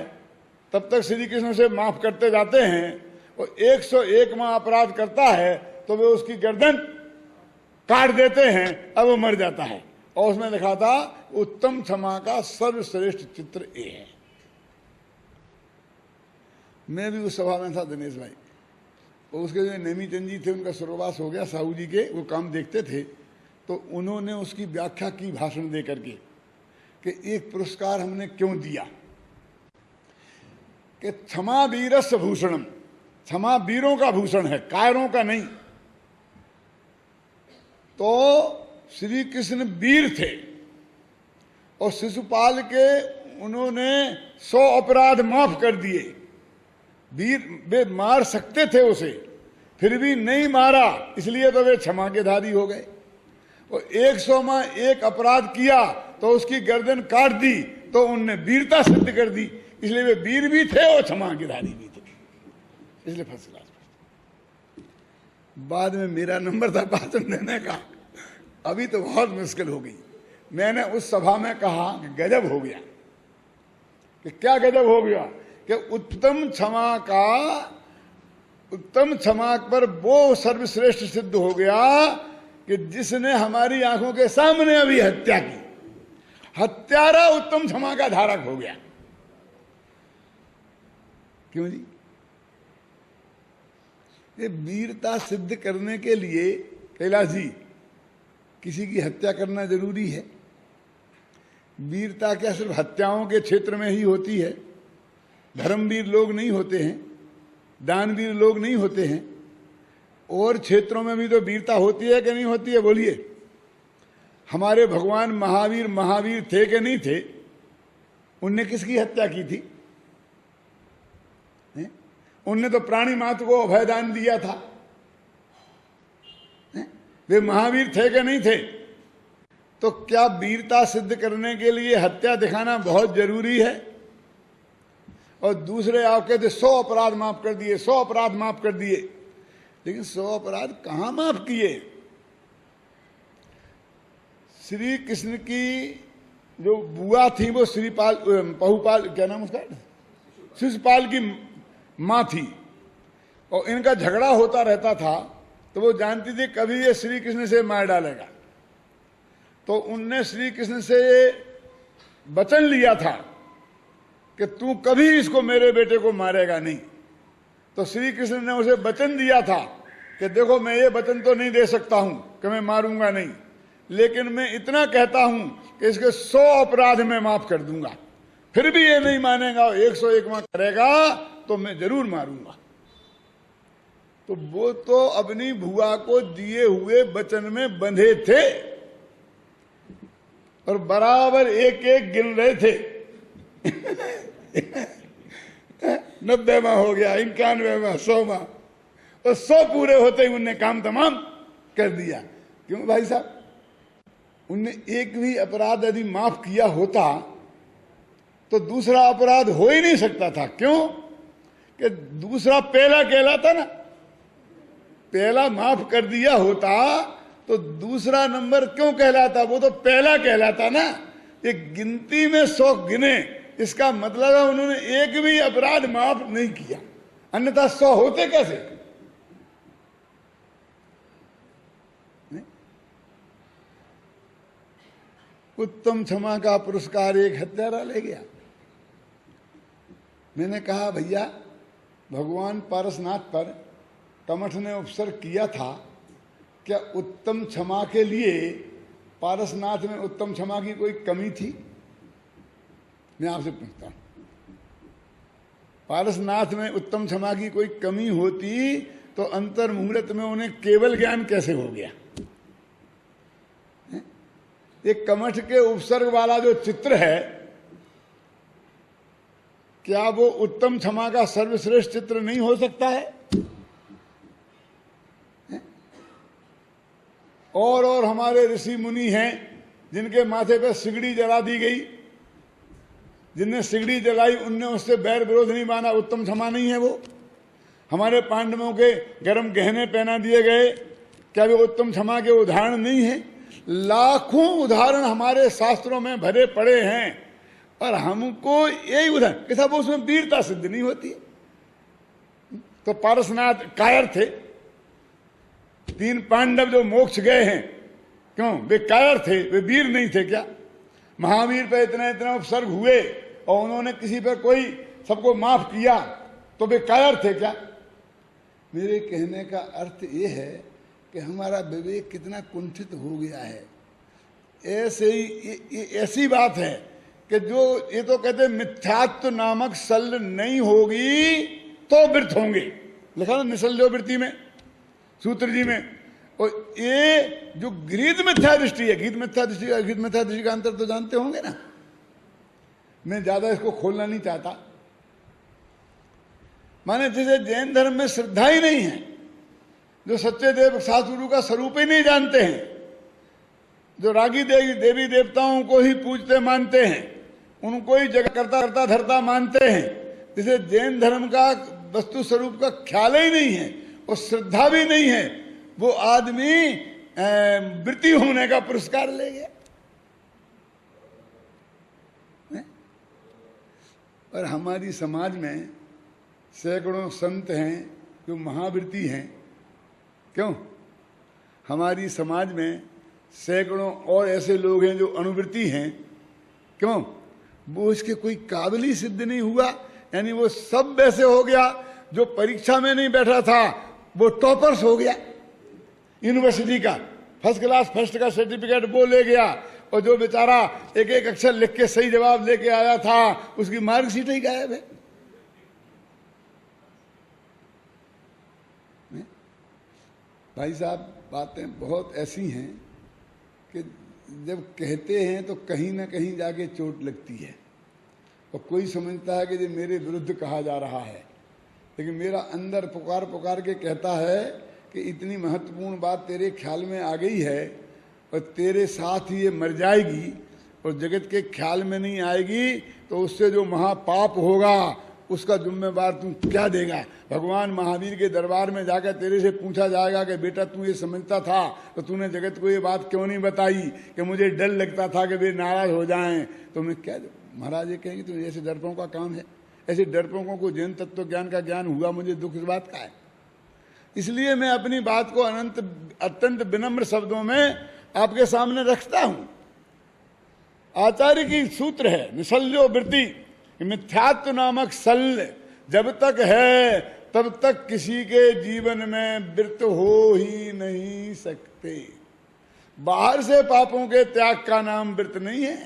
तब तक श्री कृष्ण से माफ करते जाते हैं, और 101वां अपराध करता है तो वे उसकी गर्दन काट देते हैं, अब वो मर जाता है। और उसमें लिखा था उत्तम क्षमा का सर्वश्रेष्ठ चित्र ये है। मैं भी उस सभा में था, दिनेश भाई, और उसके जो नेमीचंद जी थे उनका स्वर्गवास हो गया, साहू जी के वो काम देखते थे। तो उन्होंने उसकी व्याख्या की भाषण दे करके कि एक पुरस्कार हमने क्यों दिया, कि क्षमा वीरस्य भूषणम, क्षमा वीरों का भूषण है, कायरों का नहीं। तो श्री कृष्ण वीर थे, और शिशुपाल के उन्होंने 100 अपराध माफ कर दिए। वीर वे मार सकते थे उसे, फिर भी नहीं मारा, इसलिए तो वे क्षमा के धारी हो गए। और 100वां एक अपराध किया तो उसकी गर्दन काट दी, तो उनने वीरता सिद्ध कर दी, इसलिए वे वीर भी थे और क्षमा के धारी भी थे, इसलिए फर्स्ट क्लास। बाद में मेरा नंबर था भाषण देने का, अभी तो बहुत मुश्किल हो गई। मैंने उस सभा में कहा कि गजब हो गया। कि क्या गजब हो गया? कि उत्तम क्षमा पर वो सर्वश्रेष्ठ सिद्ध हो गया कि जिसने हमारी आंखों के सामने अभी हत्या की, हत्यारा उत्तम क्षमा का धारक हो गया। क्यों जी? ये वीरता सिद्ध करने के लिए कैलाश जी किसी की हत्या करना जरूरी है? वीरता क्या सिर्फ हत्याओं के क्षेत्र में ही होती है? धर्मवीर लोग नहीं होते हैं, दानवीर लोग नहीं होते हैं, और क्षेत्रों में भी तो वीरता होती है कि नहीं होती है? बोलिए। हमारे भगवान महावीर थे कि नहीं थे? उनने किसकी हत्या की थी? उनने तो प्राणी मात्र को अभयदान दिया था। वे महावीर थे कि नहीं थे? तो क्या वीरता सिद्ध करने के लिए हत्या दिखाना बहुत जरूरी है? और दूसरे आप कहते 100 अपराध माफ कर दिए, 100 अपराध माफ कर दिए, लेकिन 100 अपराध कहां माफ किए? श्री कृष्ण की जो बुआ थी वो श्रीपाल पहुपाल, क्या नाम उसका, शिशुपाल की मां थी, और इनका झगड़ा होता रहता था, तो वो जानती थी कभी ये श्री कृष्ण से मार डालेगा, तो उनने श्री कृष्ण से वचन लिया था कि तू कभी इसको, मेरे बेटे को मारेगा नहीं। तो श्री कृष्ण ने उसे वचन दिया था कि देखो मैं ये वचन तो नहीं दे सकता हूं कि मैं मारूंगा नहीं, लेकिन मैं इतना कहता हूं कि इसके 100 अपराध मैं माफ कर दूंगा, फिर भी ये नहीं मानेगा, 101वां करेगा तो मैं जरूर मारूंगा। तो वो तो अपनी भुआ को दिए हुए वचन में बंधे थे और बराबर एक एक गिन रहे थे। 90वां हो गया, 91वां, 100वां, और 100 पूरे होते ही उनने काम तमाम कर दिया। क्यों भाई साहब? उनने एक भी अपराध यदि माफ किया होता तो दूसरा अपराध हो ही नहीं सकता था। क्यों? कि दूसरा पहला कहलाता ना, पहला माफ कर दिया होता तो दूसरा नंबर क्यों कहलाता? वो तो पहला कहलाता ना। ये गिनती में 100 गिने, इसका मतलब है उन्होंने एक भी अपराध माफ नहीं किया, अन्यथा 100 होते कैसे? नहीं? उत्तम क्षमा का पुरस्कार एक हत्यारा ले गया। मैंने कहा भैया, भगवान पारसनाथ पर कमठ ने उपसर्ग किया था, क्या उत्तम क्षमा के लिए पारसनाथ में उत्तम क्षमा की कोई कमी थी? मैं आपसे पूछता हूं, पारसनाथ में उत्तम क्षमा की कोई कमी होती तो अंतर मुहूर्त में उन्हें केवल ज्ञान कैसे हो गया? ये कमठ के उपसर्ग वाला जो चित्र है, क्या वो उत्तम क्षमा का सर्वश्रेष्ठ चित्र नहीं हो सकता है? और हमारे ऋषि मुनि हैं जिनके माथे पर सिगड़ी जला दी गई, जिनने सिगड़ी जलाई उनने उससे बैर विरोध नहीं माना, उत्तम क्षमा नहीं है वो? हमारे पांडवों के गर्म गहने पहना दिए गए, क्या वे उत्तम क्षमा के उदाहरण नहीं है? लाखों उदाहरण हमारे शास्त्रों में भरे पड़े हैं, और हमको यही उदाहरण कि साहब उसमें वीरता सिद्ध नहीं होती। तो पारसनाथ कायर थे, 3 पांडव जो मोक्ष गए हैं, क्यों? वे कायर थे, वे वीर नहीं थे क्या? महावीर पे इतना इतना उपसर्ग हुए और उन्होंने किसी पर कोई सबको माफ किया, तो वे कायर थे क्या? मेरे कहने का अर्थ ये है कि हमारा विवेक कितना कुंठित हो गया है। ऐसे ही ऐसी बात है कि जो ये तो कहते मिथ्यात्व नामक सल नहीं होगी तो वृत्त होंगे, लिखा ना निसल्यो वृत्ति में, सूत्र जी में। और ये जो गीत मिथ्या दृष्टि है, गीत मिथ्या दृष्टि का अंतर तो जानते होंगे ना, मैं ज्यादा इसको खोलना नहीं चाहता। माने जैसे जैन धर्म में श्रद्धा ही नहीं है, जो सच्चे देव सतगुरु का स्वरूप ही नहीं जानते हैं, जो रागी देवी देवताओं को ही पूजते मानते हैं, उनको ही जगह करता धरता मानते हैं, जिसे जैन धर्म का वस्तु स्वरूप का ख्याल ही नहीं है और श्रद्धा भी नहीं है, वो आदमी वृत्ति होने का पुरस्कार ले गया। और हमारी समाज में सैकड़ों संत हैं जो महावृत्ति हैं। क्यों? हमारी समाज में सैकड़ों और ऐसे लोग हैं जो अनुवृत्ति हैं। क्यों? वो इसके कोई काबिल ही सिद्ध नहीं हुआ, यानी वो सब वैसे हो गया। जो परीक्षा में नहीं बैठा था वो टॉपर्स हो गया, यूनिवर्सिटी का फर्स्ट क्लास फर्स्ट का सर्टिफिकेट वो ले गया, और जो बेचारा एक एक अक्षर लिख के सही जवाब लेके आया था उसकी मार्कशीट ही गायब है। भाई साहब, बातें बहुत ऐसी हैं कि जब कहते हैं तो कहीं ना कहीं जाके चोट लगती है। और कोई समझता है कि ये मेरे विरुद्ध कहा जा रहा है, लेकिन मेरा अंदर पुकार पुकार के कहता है कि इतनी महत्वपूर्ण बात तेरे ख्याल में आ गई है और तेरे साथ ही ये मर जाएगी और जगत के ख्याल में नहीं आएगी, तो उससे जो महापाप होगा उसका जिम्मेवार तू क्या देगा। भगवान महावीर के दरबार में जाकर तेरे से पूछा जाएगा कि बेटा तू ये समझता था तो तूने जगत को ये बात क्यों नहीं बताई कि मुझे डर लगता था कि वे नाराज हो जाएं। तो मैं क्या, महाराज ये कहेंगे तो ऐसे डरपों का काम है, ऐसे डरपोकों को जैन तत्व ज्ञान का ज्ञान हुआ, मुझे दुख इस बात का है। इसलिए मैं अपनी बात को अत्यंत विनम्र शब्दों में आपके सामने रखता हूं। आचार्य की सूत्र है निशल्यो वृत्ति, मिथ्यात्व नामक शल्य जब तक है तब तक किसी के जीवन में वृत्त हो ही नहीं सकते। बाहर से पापों के त्याग का नाम वृत्त नहीं है,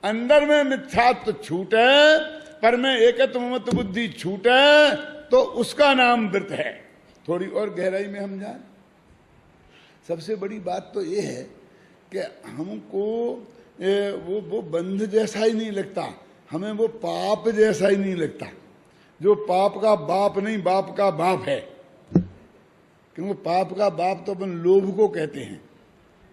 अंदर में मिथ्यात्व छूटे, पर में एकत्व ममत्व बुद्धि छूटे तो उसका नाम वृत्त है। थोड़ी और गहराई में हम जाएं। सबसे बड़ी बात तो ये है कि हमको वो बंध जैसा ही नहीं लगता, हमें वो पाप जैसा ही नहीं लगता, जो पाप का बाप नहीं बाप का बाप है। क्योंकि पाप का बाप तो अपन लोभ को कहते हैं।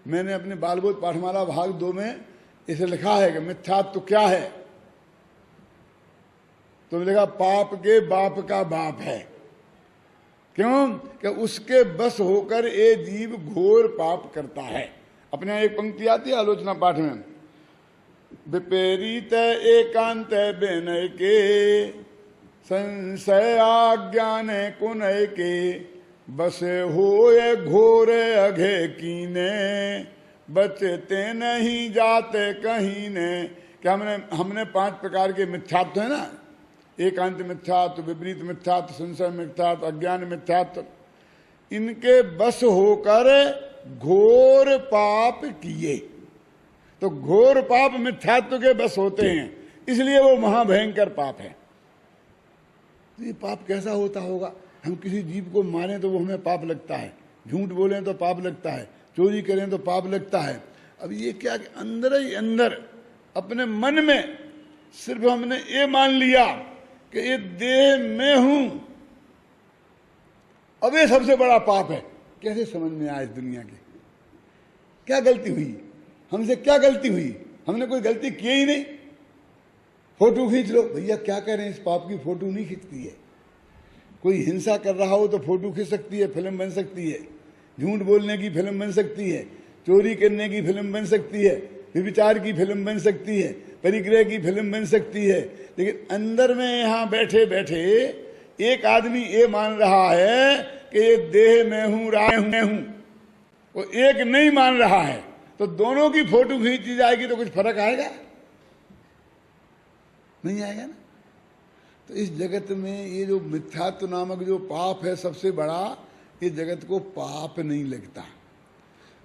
मैंने अपने बालबोध पाठमाला भाग 2 में इसे लिखा है कि मिथ्यात्व क्या है, तो लिखा पाप के बाप का बाप है। क्यों कि उसके बस होकर ये जीव घोर पाप करता है। अपने एक पंक्ति आती है आलोचना पाठ में, विपरीत एकांत बेनय के संशय आज्ञान कुनय के बसे होए घोर अघे कीने बचते नहीं जाते कहीं ने। क्या हमने 5 प्रकार के मिथ्यात्व है ना, एकांत मिथ्यात्व, विपरीत मिथ्यात्व, संशय मिथ्यात्व, अज्ञान मिथ्यात्व, इनके बस होकर घोर पाप किए। तो घोर पाप मिथ्यात्व के बस होते हैं, इसलिए वो महाभयंकर पाप है। तो ये पाप कैसा होता होगा? हम किसी जीव को मारें तो वो हमें पाप लगता है, झूठ बोलें तो पाप लगता है, चोरी करें तो पाप लगता है। अब ये क्या कि अंदर ही अंदर अपने मन में सिर्फ हमने ये मान लिया कि ये देह में हूं, अब ये सबसे बड़ा पाप है। कैसे समझ में आया इस दुनिया की? क्या गलती हुई हमसे? क्या गलती हुई? हमने कोई गलती की ही नहीं। फोटो खींच लो भैया, क्या करें, इस पाप की फोटो नहीं खींचती है। कोई हिंसा कर रहा हो तो फोटो खींच सकती है, फिल्म बन सकती है। झूठ बोलने की फिल्म बन सकती है, चोरी करने की फिल्म बन सकती है, व्यभिचार की फिल्म बन सकती है, परिग्रह की फिल्म बन सकती है। लेकिन अंदर में यहां बैठे बैठे एक आदमी ये मान रहा है कि ये देह में हूं, राय हूं, वो एक नहीं मान रहा है। तो दोनों की फोटो खींची जाएगी तो कुछ फर्क आएगा? नहीं आएगा ना। तो इस जगत में ये जो मिथ्यात्व नामक जो पाप है सबसे बड़ा, ये जगत को पाप नहीं लगता।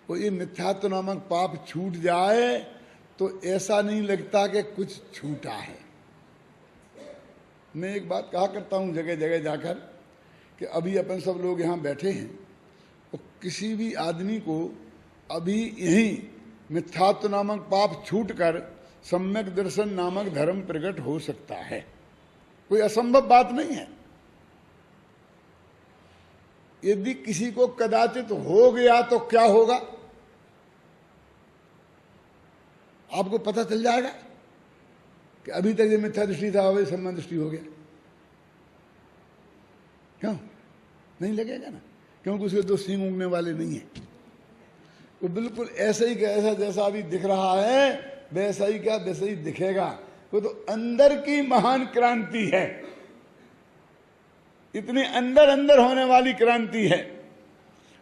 और ये मिथ्यात्व नामक पाप छूट जाए तो ऐसा नहीं लगता कि कुछ छूटा है। मैं एक बात कहा करता हूं जगह जगह जाकर कि अभी अपन सब लोग यहाँ बैठे हैं, तो किसी भी आदमी को अभी यहीं मिथ्यात्व नामक पाप छूटकर सम्यक दर्शन नामक धर्म प्रकट हो सकता है। कोई असंभव बात नहीं है। यदि किसी को कदाचित हो गया तो क्या होगा? आपको पता चल जाएगा कि अभी तक ये मिथ्या दृष्टि था, अभी सम्मान दृष्टि हो गया। क्यों नहीं लगेगा ना? क्योंकि उसके 2 सींग उगने वाले नहीं है। वो बिल्कुल ऐसा ही ऐसा जैसा अभी दिख रहा है वैसा ही क्या वैसा ही दिखेगा। वो तो अंदर की महान क्रांति है, इतनी अंदर अंदर होने वाली क्रांति है।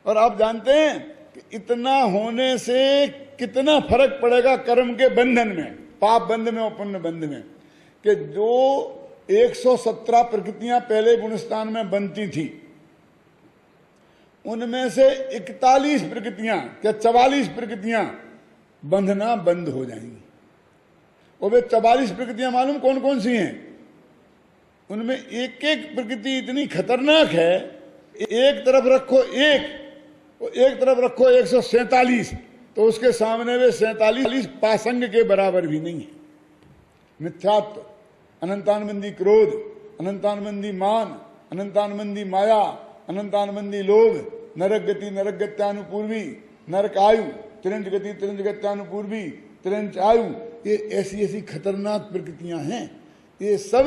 और आप जानते हैं कि इतना होने से कितना फर्क पड़ेगा कर्म के बंधन में, पाप बंध में और पुण्य बंध में। कि जो 117 प्रकृतियां पहले गुणस्थान में बनती थी, उनमें से 41 प्रकृतियां या 44 प्रकृतियां बंधना बंद हो जाएंगी। और वे 44 प्रकृतियां मालूम कौन कौन सी हैं? उनमें एक एक प्रकृति इतनी खतरनाक है, एक तरफ रखो एक और एक तरफ रखो 147, तो उसके सामने वे 47 पासंग के बराबर भी नहीं है। मिथ्यात्व अनंतानबंदी क्रोध, अनंतानबंदी मान, अनंतानबंदी माया, अनंतानबंदी लोभ, नरक गति नरक गत्यानुपूर्वी, नरक आयु, तिरंज गति तिरंज गत्यानुपूर्वी, तिरंज आयु, ये ऐसी ऐसी खतरनाक प्रकृतियां हैं। ये सब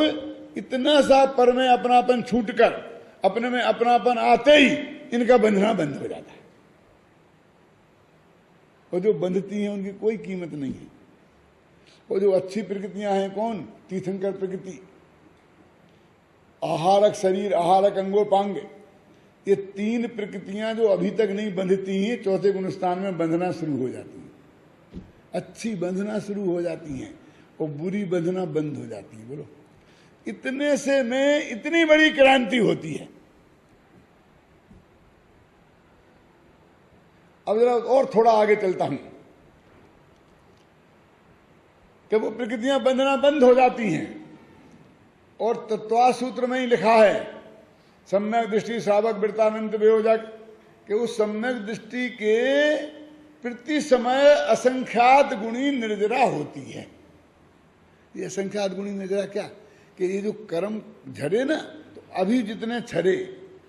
इतना सा पर में अपनापन छूटकर अपने में अपनापन आते ही इनका बंधना बंद हो जाता है। और जो बंधती हैं उनकी कोई कीमत नहीं है। और जो अच्छी प्रकृतियां हैं कौन? तीर्थंकर प्रकृति, आहारक शरीर, आहारक अंगोपांग, ये तीन प्रकृतियां जो अभी तक नहीं बंधती हैं, चौथे गुणस्थान में बंधना शुरू हो जाती हैं। अच्छी बंधना शुरू हो जाती हैं और बुरी बंधना बंद हो जाती है। बोलो, इतने से में इतनी बड़ी क्रांति होती है। अब जरा और थोड़ा आगे चलता हूं कि वो प्रकृतियां बंधना बंद हो जाती हैं और तत्वा सूत्र में ही लिखा है सम्यक दृष्टि श्रावक वृत्तानंत वियोजक कि उस सम्यक दृष्टि के प्रति समय असंख्यात गुणी निर्जरा होती है। ये असंख्यात गुणी निर्जरा क्या कि ये जो कर्म झरे ना, तो अभी जितने झरे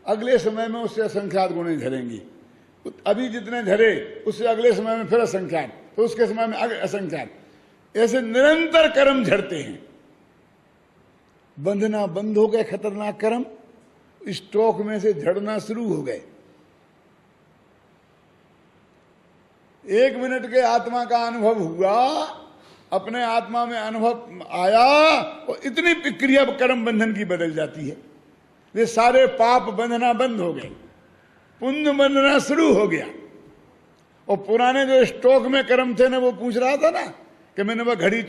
अगले समय में उससे असंख्यात गुणी झरेंगी, अभी जितने झरे उससे अगले समय में फिर असंख्यात, तो उसके समय में असंख्यात, ऐसे निरंतर कर्म झरते हैं। बंधना बंद हो गए, खतरनाक कर्म स्टॉक में से झड़ना शुरू हो गए। 1 मिनट के आत्मा का अनुभव हुआ, अपने आत्मा में अनुभव आया और इतनी क्रिया कर्म बंधन की बदल जाती है। वे सारे पाप बंधना बंद हो गए, पुण्य बंधना शुरू हो गया। और पुराने जो स्टॉक में कर्म थे ना, वो पूछ रहा था ना कि मैंने वह घड़ी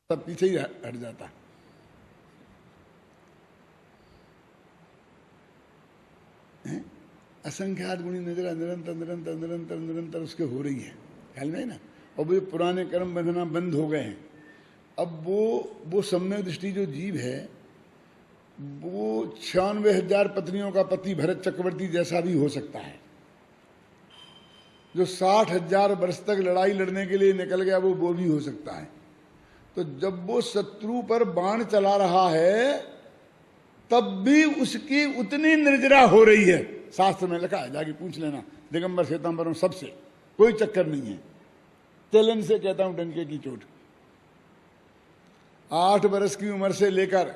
सब पीछे ही हट जाता। असंख्यात गुणी नजर निरंतर निरंतर निरंतर निरंतर उसके हो रही है, ख्याल में ना। और वो पुराने कर्म बंधना बंद हो गए हैं। अब वो सम्यक दृष्टि जो जीव है, वो 96,000 पत्नियों का पति भरत चक्रवर्ती जैसा भी हो सकता है। जो 60,000 वर्ष तक लड़ाई लड़ने के लिए निकल गया, वो भी हो सकता है। तो जब वो शत्रु पर बाण चला रहा है, तब भी उसकी उतनी निर्जरा हो रही है। शास्त्र में लिखा है, जाके पूछ लेना दिगंबर श्वेतांबरों सबसे, कोई चक्कर नहीं है। चैलेंज से कहता हूं, डंके की चोट। 8 वर्ष की उम्र से लेकर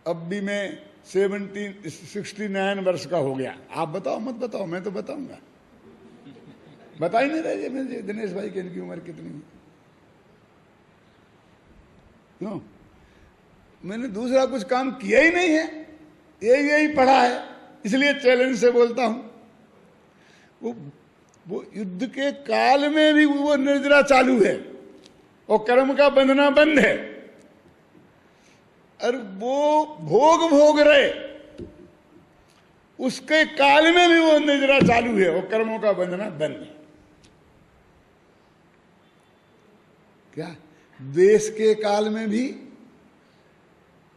अब भी मैं 69 वर्ष का हो गया। आप बताओ मत बताओ, मैं तो बताऊंगा। बता ही नहीं रहे मुझे दिनेश भाई की इनकी उम्र कितनी है। क्यों? मैंने दूसरा कुछ काम किया ही नहीं है, यही पढ़ा है, इसलिए चैलेंज से बोलता हूं। वो युद्ध के काल में भी वो निर्जरा चालू है और कर्म का बंधना बंद है। और वो भोग रहे, उसके काल में भी वो निर्जरा चालू है और कर्मों का बंधना बंद है। क्या? द्वेष के काल में भी,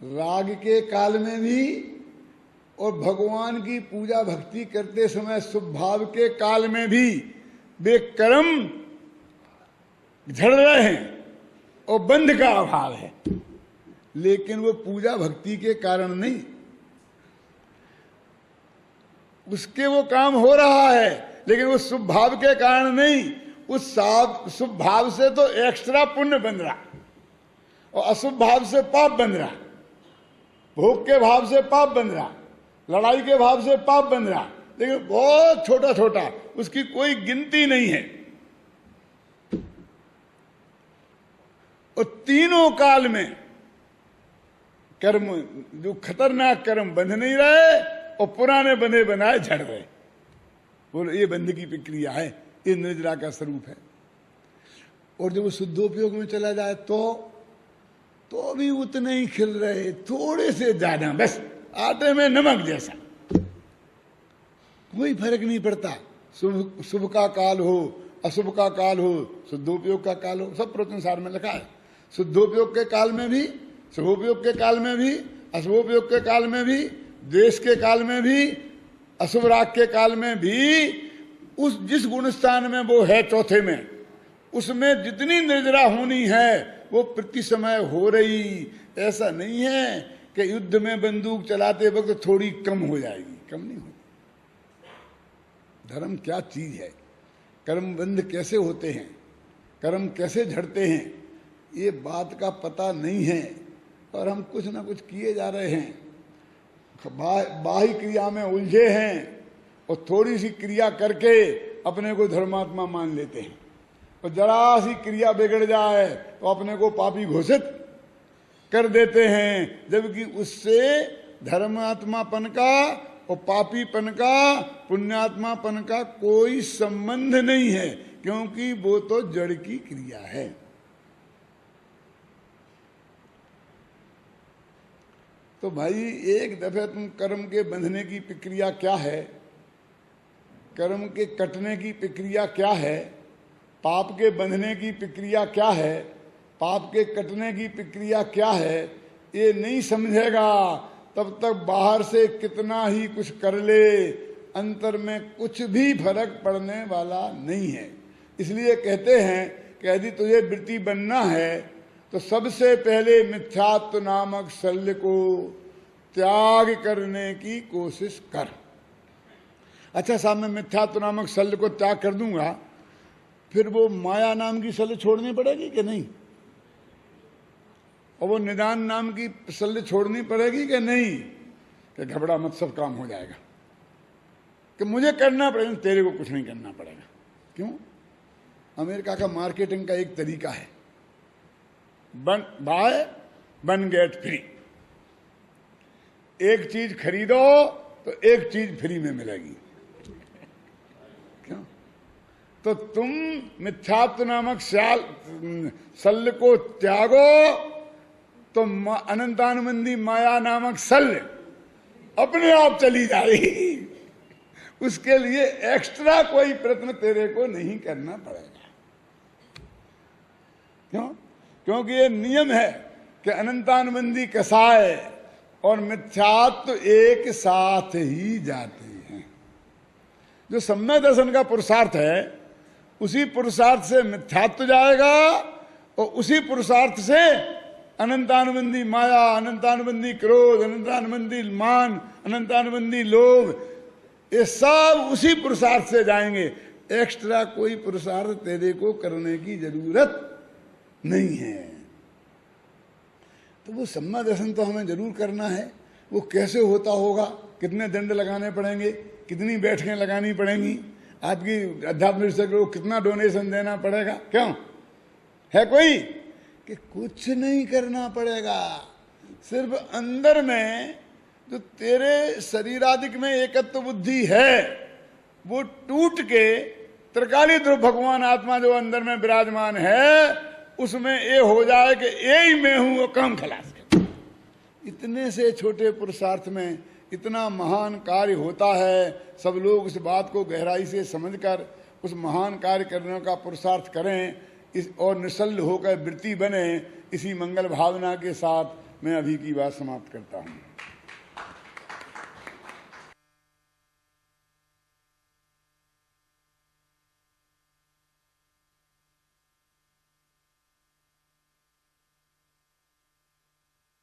राग के काल में भी, और भगवान की पूजा भक्ति करते समय शुभ भाव के काल में भी वे कर्म झड़ रहे हैं और बंध का अभाव है। लेकिन वो पूजा भक्ति के कारण नहीं, उसके वो काम हो रहा है, लेकिन वो शुभ भाव के कारण नहीं। उस शुभ भाव से तो एक्स्ट्रा पुण्य बन रहा और अशुभ भाव से पाप बन रहा। भोग के भाव से पाप बन रहा, लड़ाई के भाव से पाप बन रहा, लेकिन बहुत छोटा छोटा, उसकी कोई गिनती नहीं है। और तीनों काल में कर्म, जो खतरनाक कर्म बंध नहीं रहे और पुराने बंधे बनाए झड़ रहे। बोलो, ये बंध की प्रक्रिया है। ये निर्जरा का स्वरूप है। और जब वो शुद्धोपयोग में चला जाए तो भी उतने ही खिल रहे, थोड़े से ज्यादा, बस आटे में नमक जैसा, कोई फर्क नहीं पड़ता। शुभ का काल हो, अशुभ का काल हो, शुद्धोपयोग का काल हो, सब प्रवचन सार में लिखा है। शुद्धोपयोग के काल में भी, शुभोपयोग के काल में भी, अशुभोपयोग के काल में भी, द्वेष के काल में भी, अशुभ राग के काल में भी, उस जिस गुण स्थान में वो है चौथे में, उसमें जितनी निर्जरा होनी है वो प्रति समय हो रही। ऐसा नहीं है कि युद्ध में बंदूक चलाते वक्त थोड़ी कम हो जाएगी, कम नहीं होगी। धर्म क्या चीज है, कर्म बंध कैसे होते हैं, कर्म कैसे झड़ते हैं, ये बात का पता नहीं है। और हम कुछ ना कुछ किए जा रहे हैं, बाह्य क्रिया में उलझे हैं और थोड़ी सी क्रिया करके अपने को धर्मात्मा मान लेते हैं। और जरा सी क्रिया बिगड़ जाए तो अपने को पापी घोषित कर देते हैं, जबकि उससे धर्मात्मापन का और पापीपन का, पुण्यात्मापन का कोई संबंध नहीं है, क्योंकि वो तो जड़ की क्रिया है। तो भाई एक दफे तुम कर्म के बंधने की प्रक्रिया क्या है, कर्म के कटने की प्रक्रिया क्या है, पाप के बंधने की प्रक्रिया क्या है, पाप के कटने की प्रक्रिया क्या है, ये नहीं समझेगा तब तक बाहर से कितना ही कुछ कर ले, अंतर में कुछ भी फर्क पड़ने वाला नहीं है। इसलिए कहते हैं कि यदि तुझे वृत्ति बनना है तो सबसे पहले मिथ्यात्व नामक शल्य को त्याग करने की कोशिश कर। अच्छा साहब, मैं मिथ्यात्व नामक शल्य को त्याग कर दूंगा, फिर वो माया नाम की शल्य छोड़नी पड़ेगी कि नहीं? और वो निदान नाम की शल्य छोड़नी पड़ेगी कि नहीं? कि घबरा मत, सब काम हो जाएगा, कि मुझे करना पड़ेगा, तेरे को कुछ नहीं करना पड़ेगा। क्यों? अमेरिका का मार्केटिंग का एक तरीका है, बाय वन गेट फ्री। एक चीज खरीदो तो एक चीज फ्री में मिलेगी। क्यों? तो तुम मिथ्यात्व नामक शल्य को त्यागो तो अनंतानुबंधी माया नामक शल्य अपने आप चली जाएगी। उसके लिए एक्स्ट्रा कोई प्रयत्न तेरे को नहीं करना पड़ेगा। क्यों? क्योंकि ये नियम है कि अनंतानुबंधी कसाय और मिथ्यात्व एक साथ ही जाते हैं। जो सम्यक दर्शन का पुरुषार्थ है, उसी पुरुषार्थ से मिथ्यात्व जाएगा और उसी पुरुषार्थ से अनंतानुबंधी माया, अनंतानुबंधी क्रोध, अनंतानुबंधी मान, अनंतानुबंधी लोभ, ये सब उसी पुरुषार्थ से जाएंगे। एक्स्ट्रा कोई पुरुषार्थ तेरे को करने की जरूरत नहीं है। तो वो सम्यक दर्शन तो हमें जरूर करना है। वो कैसे होता होगा, कितने दंड लगाने पड़ेंगे, कितनी बैठकें लगानी पड़ेंगी, आपकी अध्यात्म रिसर्च को कितना डोनेशन देना पड़ेगा? क्यों है कोई कि कुछ नहीं करना पड़ेगा। सिर्फ अंदर में जो तेरे शरीरादिक में एकत्व बुद्धि है वो टूट के त्रिकाली ध्रुव भगवान आत्मा जो अंदर में विराजमान है उसमें ये हो जाए कि ये ही मैं हूं, वो काम खलास कर। इतने से छोटे पुरुषार्थ में इतना महान कार्य होता है। सब लोग उस बात को गहराई से समझकर उस महान कार्य करने का पुरुषार्थ करें इस और निश्चल होकर वृत्ति बने। इसी मंगल भावना के साथ मैं अभी की बात समाप्त करता हूँ।